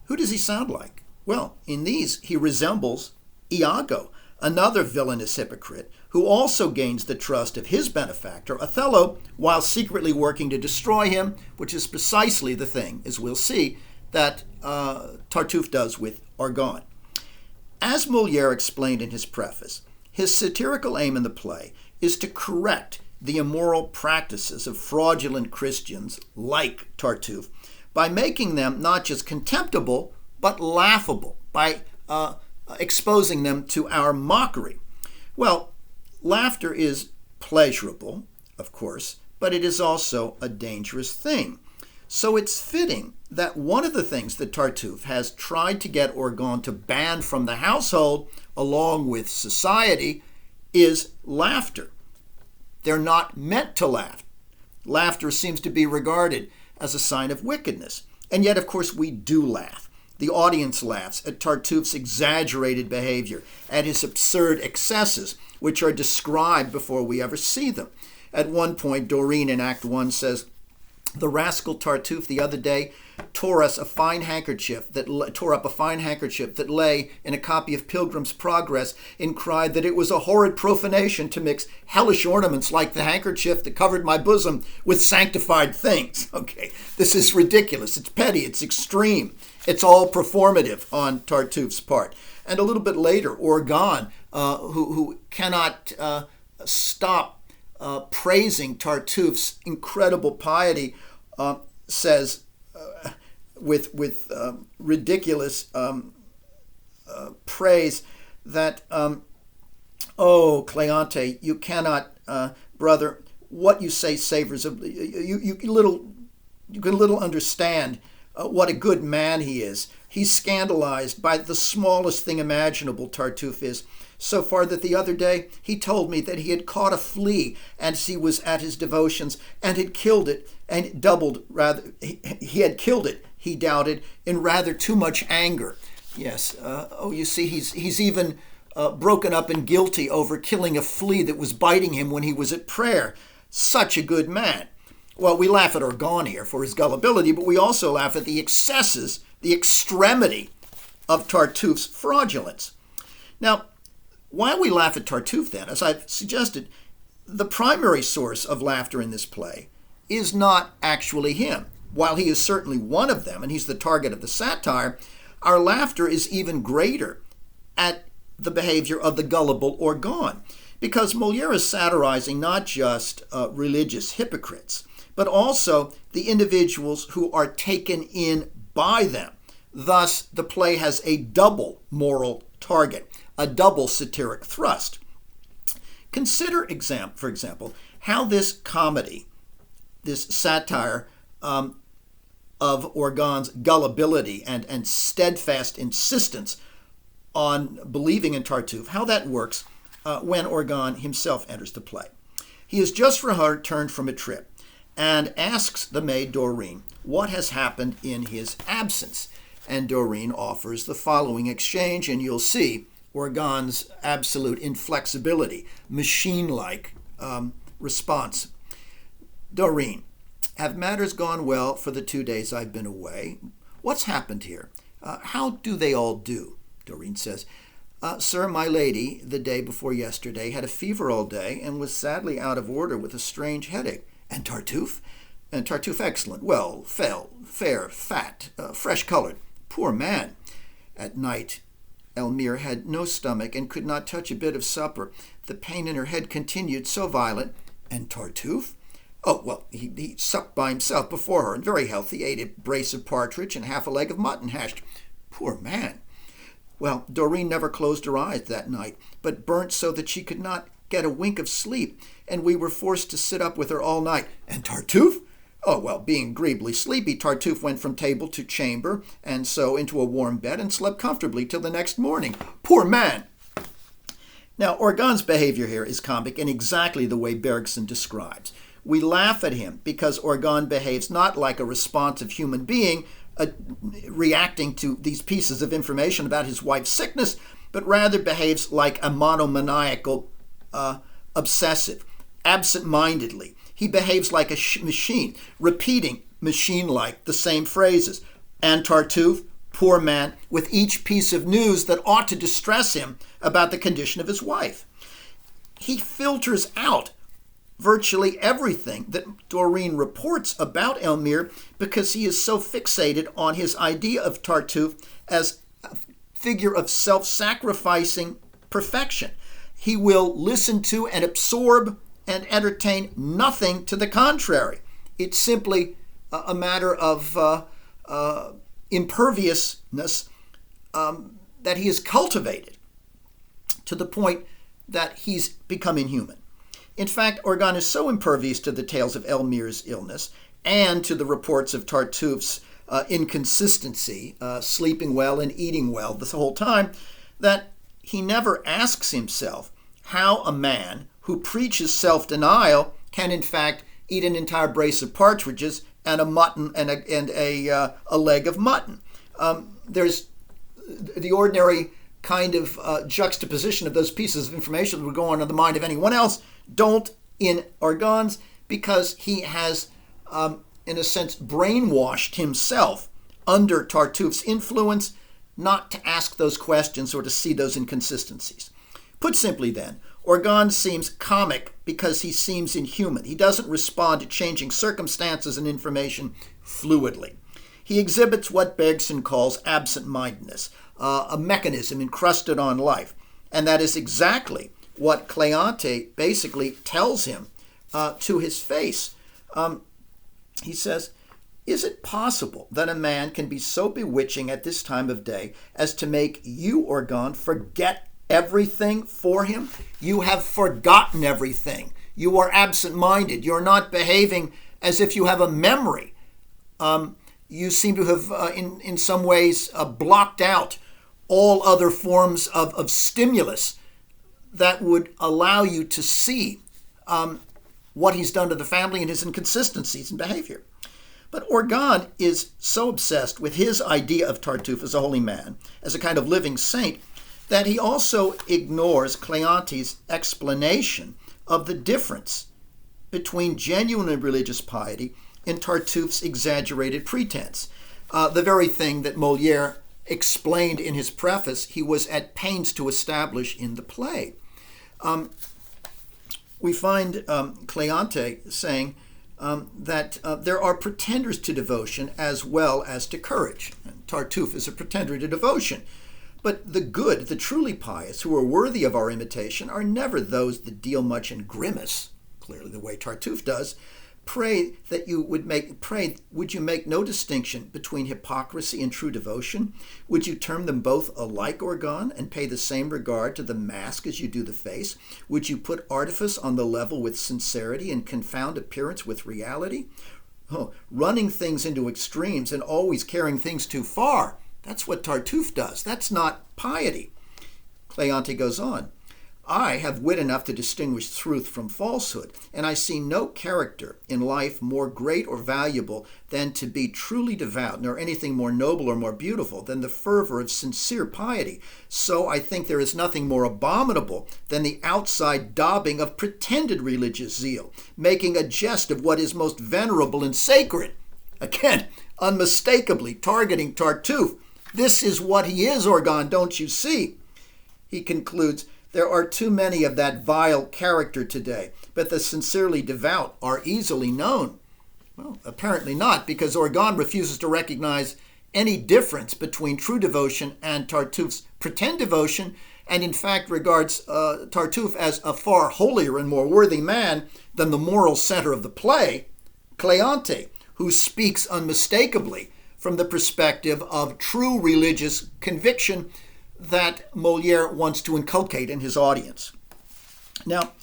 who does he sound like? Well, in these, he resembles Iago, another villainous hypocrite, who also gains the trust of his benefactor, Othello, while secretly working to destroy him, which is precisely the thing, as we'll see, that Tartuffe does with Orgon. As Molière explained in his preface, his satirical aim in the play is to correct the immoral practices of fraudulent Christians like Tartuffe by making them not just contemptible, but laughable, by exposing them to our mockery. Well, laughter is pleasurable, of course, but it is also a dangerous thing. So it's fitting that one of the things that Tartuffe has tried to get Orgon to ban from the household, along with society, is laughter. They're not meant to laugh. Laughter seems to be regarded as a sign of wickedness. And yet, of course, we do laugh. The audience laughs at Tartuffe's exaggerated behavior, at his absurd excesses, which are described before we ever see them. At one point, Doreen in Act 1 says, "The rascal Tartuffe the other day tore up a fine handkerchief that lay in a copy of Pilgrim's Progress and cried that it was a horrid profanation to mix hellish ornaments like the handkerchief that covered my bosom with sanctified things." Okay, this is ridiculous. It's petty. It's extreme. It's all performative on Tartuffe's part. And a little bit later, Orgon, who cannot stop praising Tartuffe's incredible piety, says with ridiculous praise that, "Oh, Cleante, you cannot, brother, what you say savors of you can little understand what a good man he is. He's scandalized by the smallest thing imaginable, Tartuffe is. So far that the other day he told me that he had caught a flea as he was at his devotions and had killed it, and doubled rather. He had killed it, he doubted, in rather too much anger." Yes. You see, he's even broken up and guilty over killing a flea that was biting him when he was at prayer. Such a good man. Well, we laugh at Orgon here for his gullibility, but we also laugh at the excesses, the extremity of Tartuffe's fraudulence. Now, while we laugh at Tartuffe then, as I've suggested, the primary source of laughter in this play is not actually him. While he is certainly one of them, and he's the target of the satire, our laughter is even greater at the behavior of the gullible Orgon, because Molière is satirizing not just religious hypocrites, but also the individuals who are taken in by them. Thus, the play has a double moral target, a double satiric thrust. Consider, for example, how this comedy, this satire of Orgon's gullibility and steadfast insistence on believing in Tartuffe, how that works when Orgon himself enters the play. He has just returned from a trip and asks the maid Dorine what has happened in his absence. And Dorine offers the following exchange, and you'll see Orgon's absolute inflexibility, machine-like response. "Dorine, have matters gone well for the 2 days I've been away? What's happened here? How do they all do?" Dorine says, "Sir, my lady, the day before yesterday, had a fever all day and was sadly out of order with a strange headache. And Tartuffe? And Tartuffe excellent, well, fair, fat, fresh-colored. Poor man. At night, Elmire had no stomach and could not touch a bit of supper. The pain in her head continued, so violent. And Tartuffe? Oh, well, he supped by himself before her, and very healthy, ate a brace of partridge and half a leg of mutton hashed. Poor man. Well, Dorine never closed her eyes that night, but burnt so that she could not get a wink of sleep, and we were forced to sit up with her all night. And Tartuffe? Oh, well, being agreeably sleepy, Tartuffe went from table to chamber, and so into a warm bed, and slept comfortably till the next morning. Poor man!" Now, Orgon's behavior here is comic in exactly the way Bergson describes. We laugh at him because Orgon behaves not like a responsive human being, reacting to these pieces of information about his wife's sickness, but rather behaves like a monomaniacal obsessive, absent-mindedly. He behaves like a machine, repeating, machine-like, the same phrases. And Tartuffe, poor man, with each piece of news that ought to distress him about the condition of his wife. He filters out virtually everything that Dorine reports about Elmire because he is so fixated on his idea of Tartuffe as a figure of self-sacrificing perfection. He will listen to and absorb and entertain nothing to the contrary. It's simply a matter of imperviousness that he has cultivated to the point that he's become inhuman. In fact, Orgon is so impervious to the tales of Elmire's illness and to the reports of Tartuffe's inconsistency, sleeping well and eating well the whole time, that he never asks himself how a man who preaches self-denial can in fact eat an entire brace of partridges and a mutton and a leg of mutton. There's the ordinary kind of juxtaposition of those pieces of information that would go on in the mind of anyone else don't in Orgon's, because he has, in a sense, brainwashed himself under Tartuffe's influence not to ask those questions or to see those inconsistencies. Put simply then, Orgon seems comic because he seems inhuman. He doesn't respond to changing circumstances and information fluidly. He exhibits what Bergson calls absent-mindedness, a mechanism encrusted on life. And that is exactly what Cleante basically tells him to his face. He says, "Is it possible that a man can be so bewitching at this time of day as to make you, Orgon, forget everything for him? You have forgotten everything. You are absent-minded. You're not behaving as if you have a memory. You seem to have, in some ways, blocked out all other forms of stimulus that would allow you to see what he's done to the family and his inconsistencies in behavior." But Orgon is so obsessed with his idea of Tartuffe as a holy man, as a kind of living saint, that he also ignores Cleante's explanation of the difference between genuine religious piety and Tartuffe's exaggerated pretense. The very thing that Molière explained in his preface, he was at pains to establish in the play. We find Cleante saying that there are pretenders to devotion as well as to courage. And Tartuffe is a pretender to devotion. But the good, the truly pious, who are worthy of our imitation, are never those that deal much in grimace, clearly the way Tartuffe does. Would you make no distinction between hypocrisy and true devotion? Would you term them both alike, Orgon, and pay the same regard to the mask as you do the face? Would you put artifice on the level with sincerity and confound appearance with reality? Running things into extremes and always carrying things too far. That's what Tartuffe does. That's not piety. Cleante goes on. I have wit enough to distinguish truth from falsehood, and I see no character in life more great or valuable than to be truly devout, nor anything more noble or more beautiful than the fervor of sincere piety. So I think there is nothing more abominable than the outside daubing of pretended religious zeal, making a jest of what is most venerable and sacred. Again, unmistakably targeting Tartuffe. This is what he is, Orgon, don't you see? He concludes, there are too many of that vile character today, but the sincerely devout are easily known. Well, apparently not, because Orgon refuses to recognize any difference between true devotion and Tartuffe's pretend devotion, and in fact regards Tartuffe as a far holier and more worthy man than the moral center of the play, Cleante, who speaks unmistakably from the perspective of true religious conviction that Molière wants to inculcate in his audience. Now,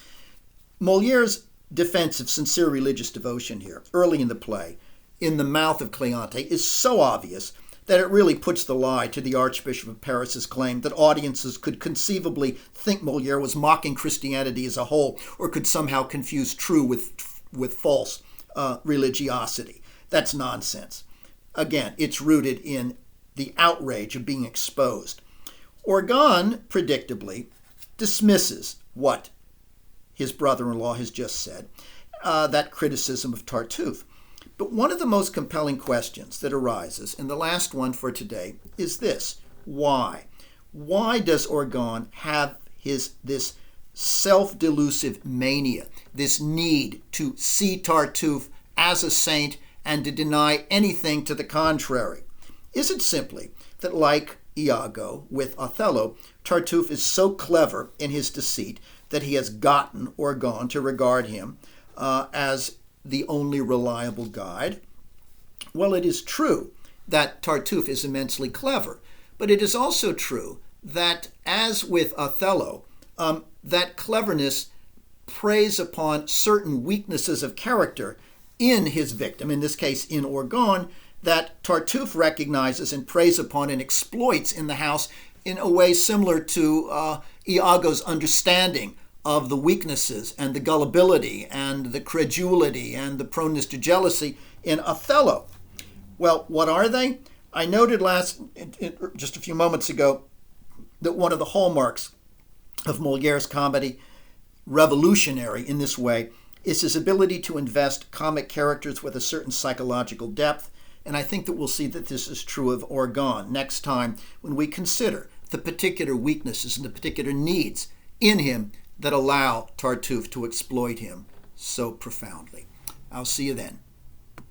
Molière's defense of sincere religious devotion here, early in the play, in the mouth of Cleante, is so obvious that it really puts the lie to the Archbishop of Paris's claim that audiences could conceivably think Molière was mocking Christianity as a whole, or could somehow confuse true with false religiosity. That's nonsense. Again, it's rooted in the outrage of being exposed. Orgon, predictably, dismisses what his brother-in-law has just said, that criticism of Tartuffe. But one of the most compelling questions that arises, and the last one for today, is this. Why? Why does Orgon have this self-delusive mania, this need to see Tartuffe as a saint and to deny anything to the contrary? Is it simply that, like Iago with Othello, Tartuffe is so clever in his deceit that he has gotten Orgon to regard him as the only reliable guide? Well, it is true that Tartuffe is immensely clever, but it is also true that, as with Othello, that cleverness preys upon certain weaknesses of character in his victim, in this case in Orgon, that Tartuffe recognizes and preys upon and exploits in the house in a way similar to Iago's understanding of the weaknesses and the gullibility and the credulity and the proneness to jealousy in Othello. Well, what are they? I noted just a few moments ago that one of the hallmarks of Molière's comedy, revolutionary in this way, is his ability to invest comic characters with a certain psychological depth. And I think that we'll see that this is true of Orgon next time when we consider the particular weaknesses and the particular needs in him that allow Tartuffe to exploit him so profoundly. I'll see you then.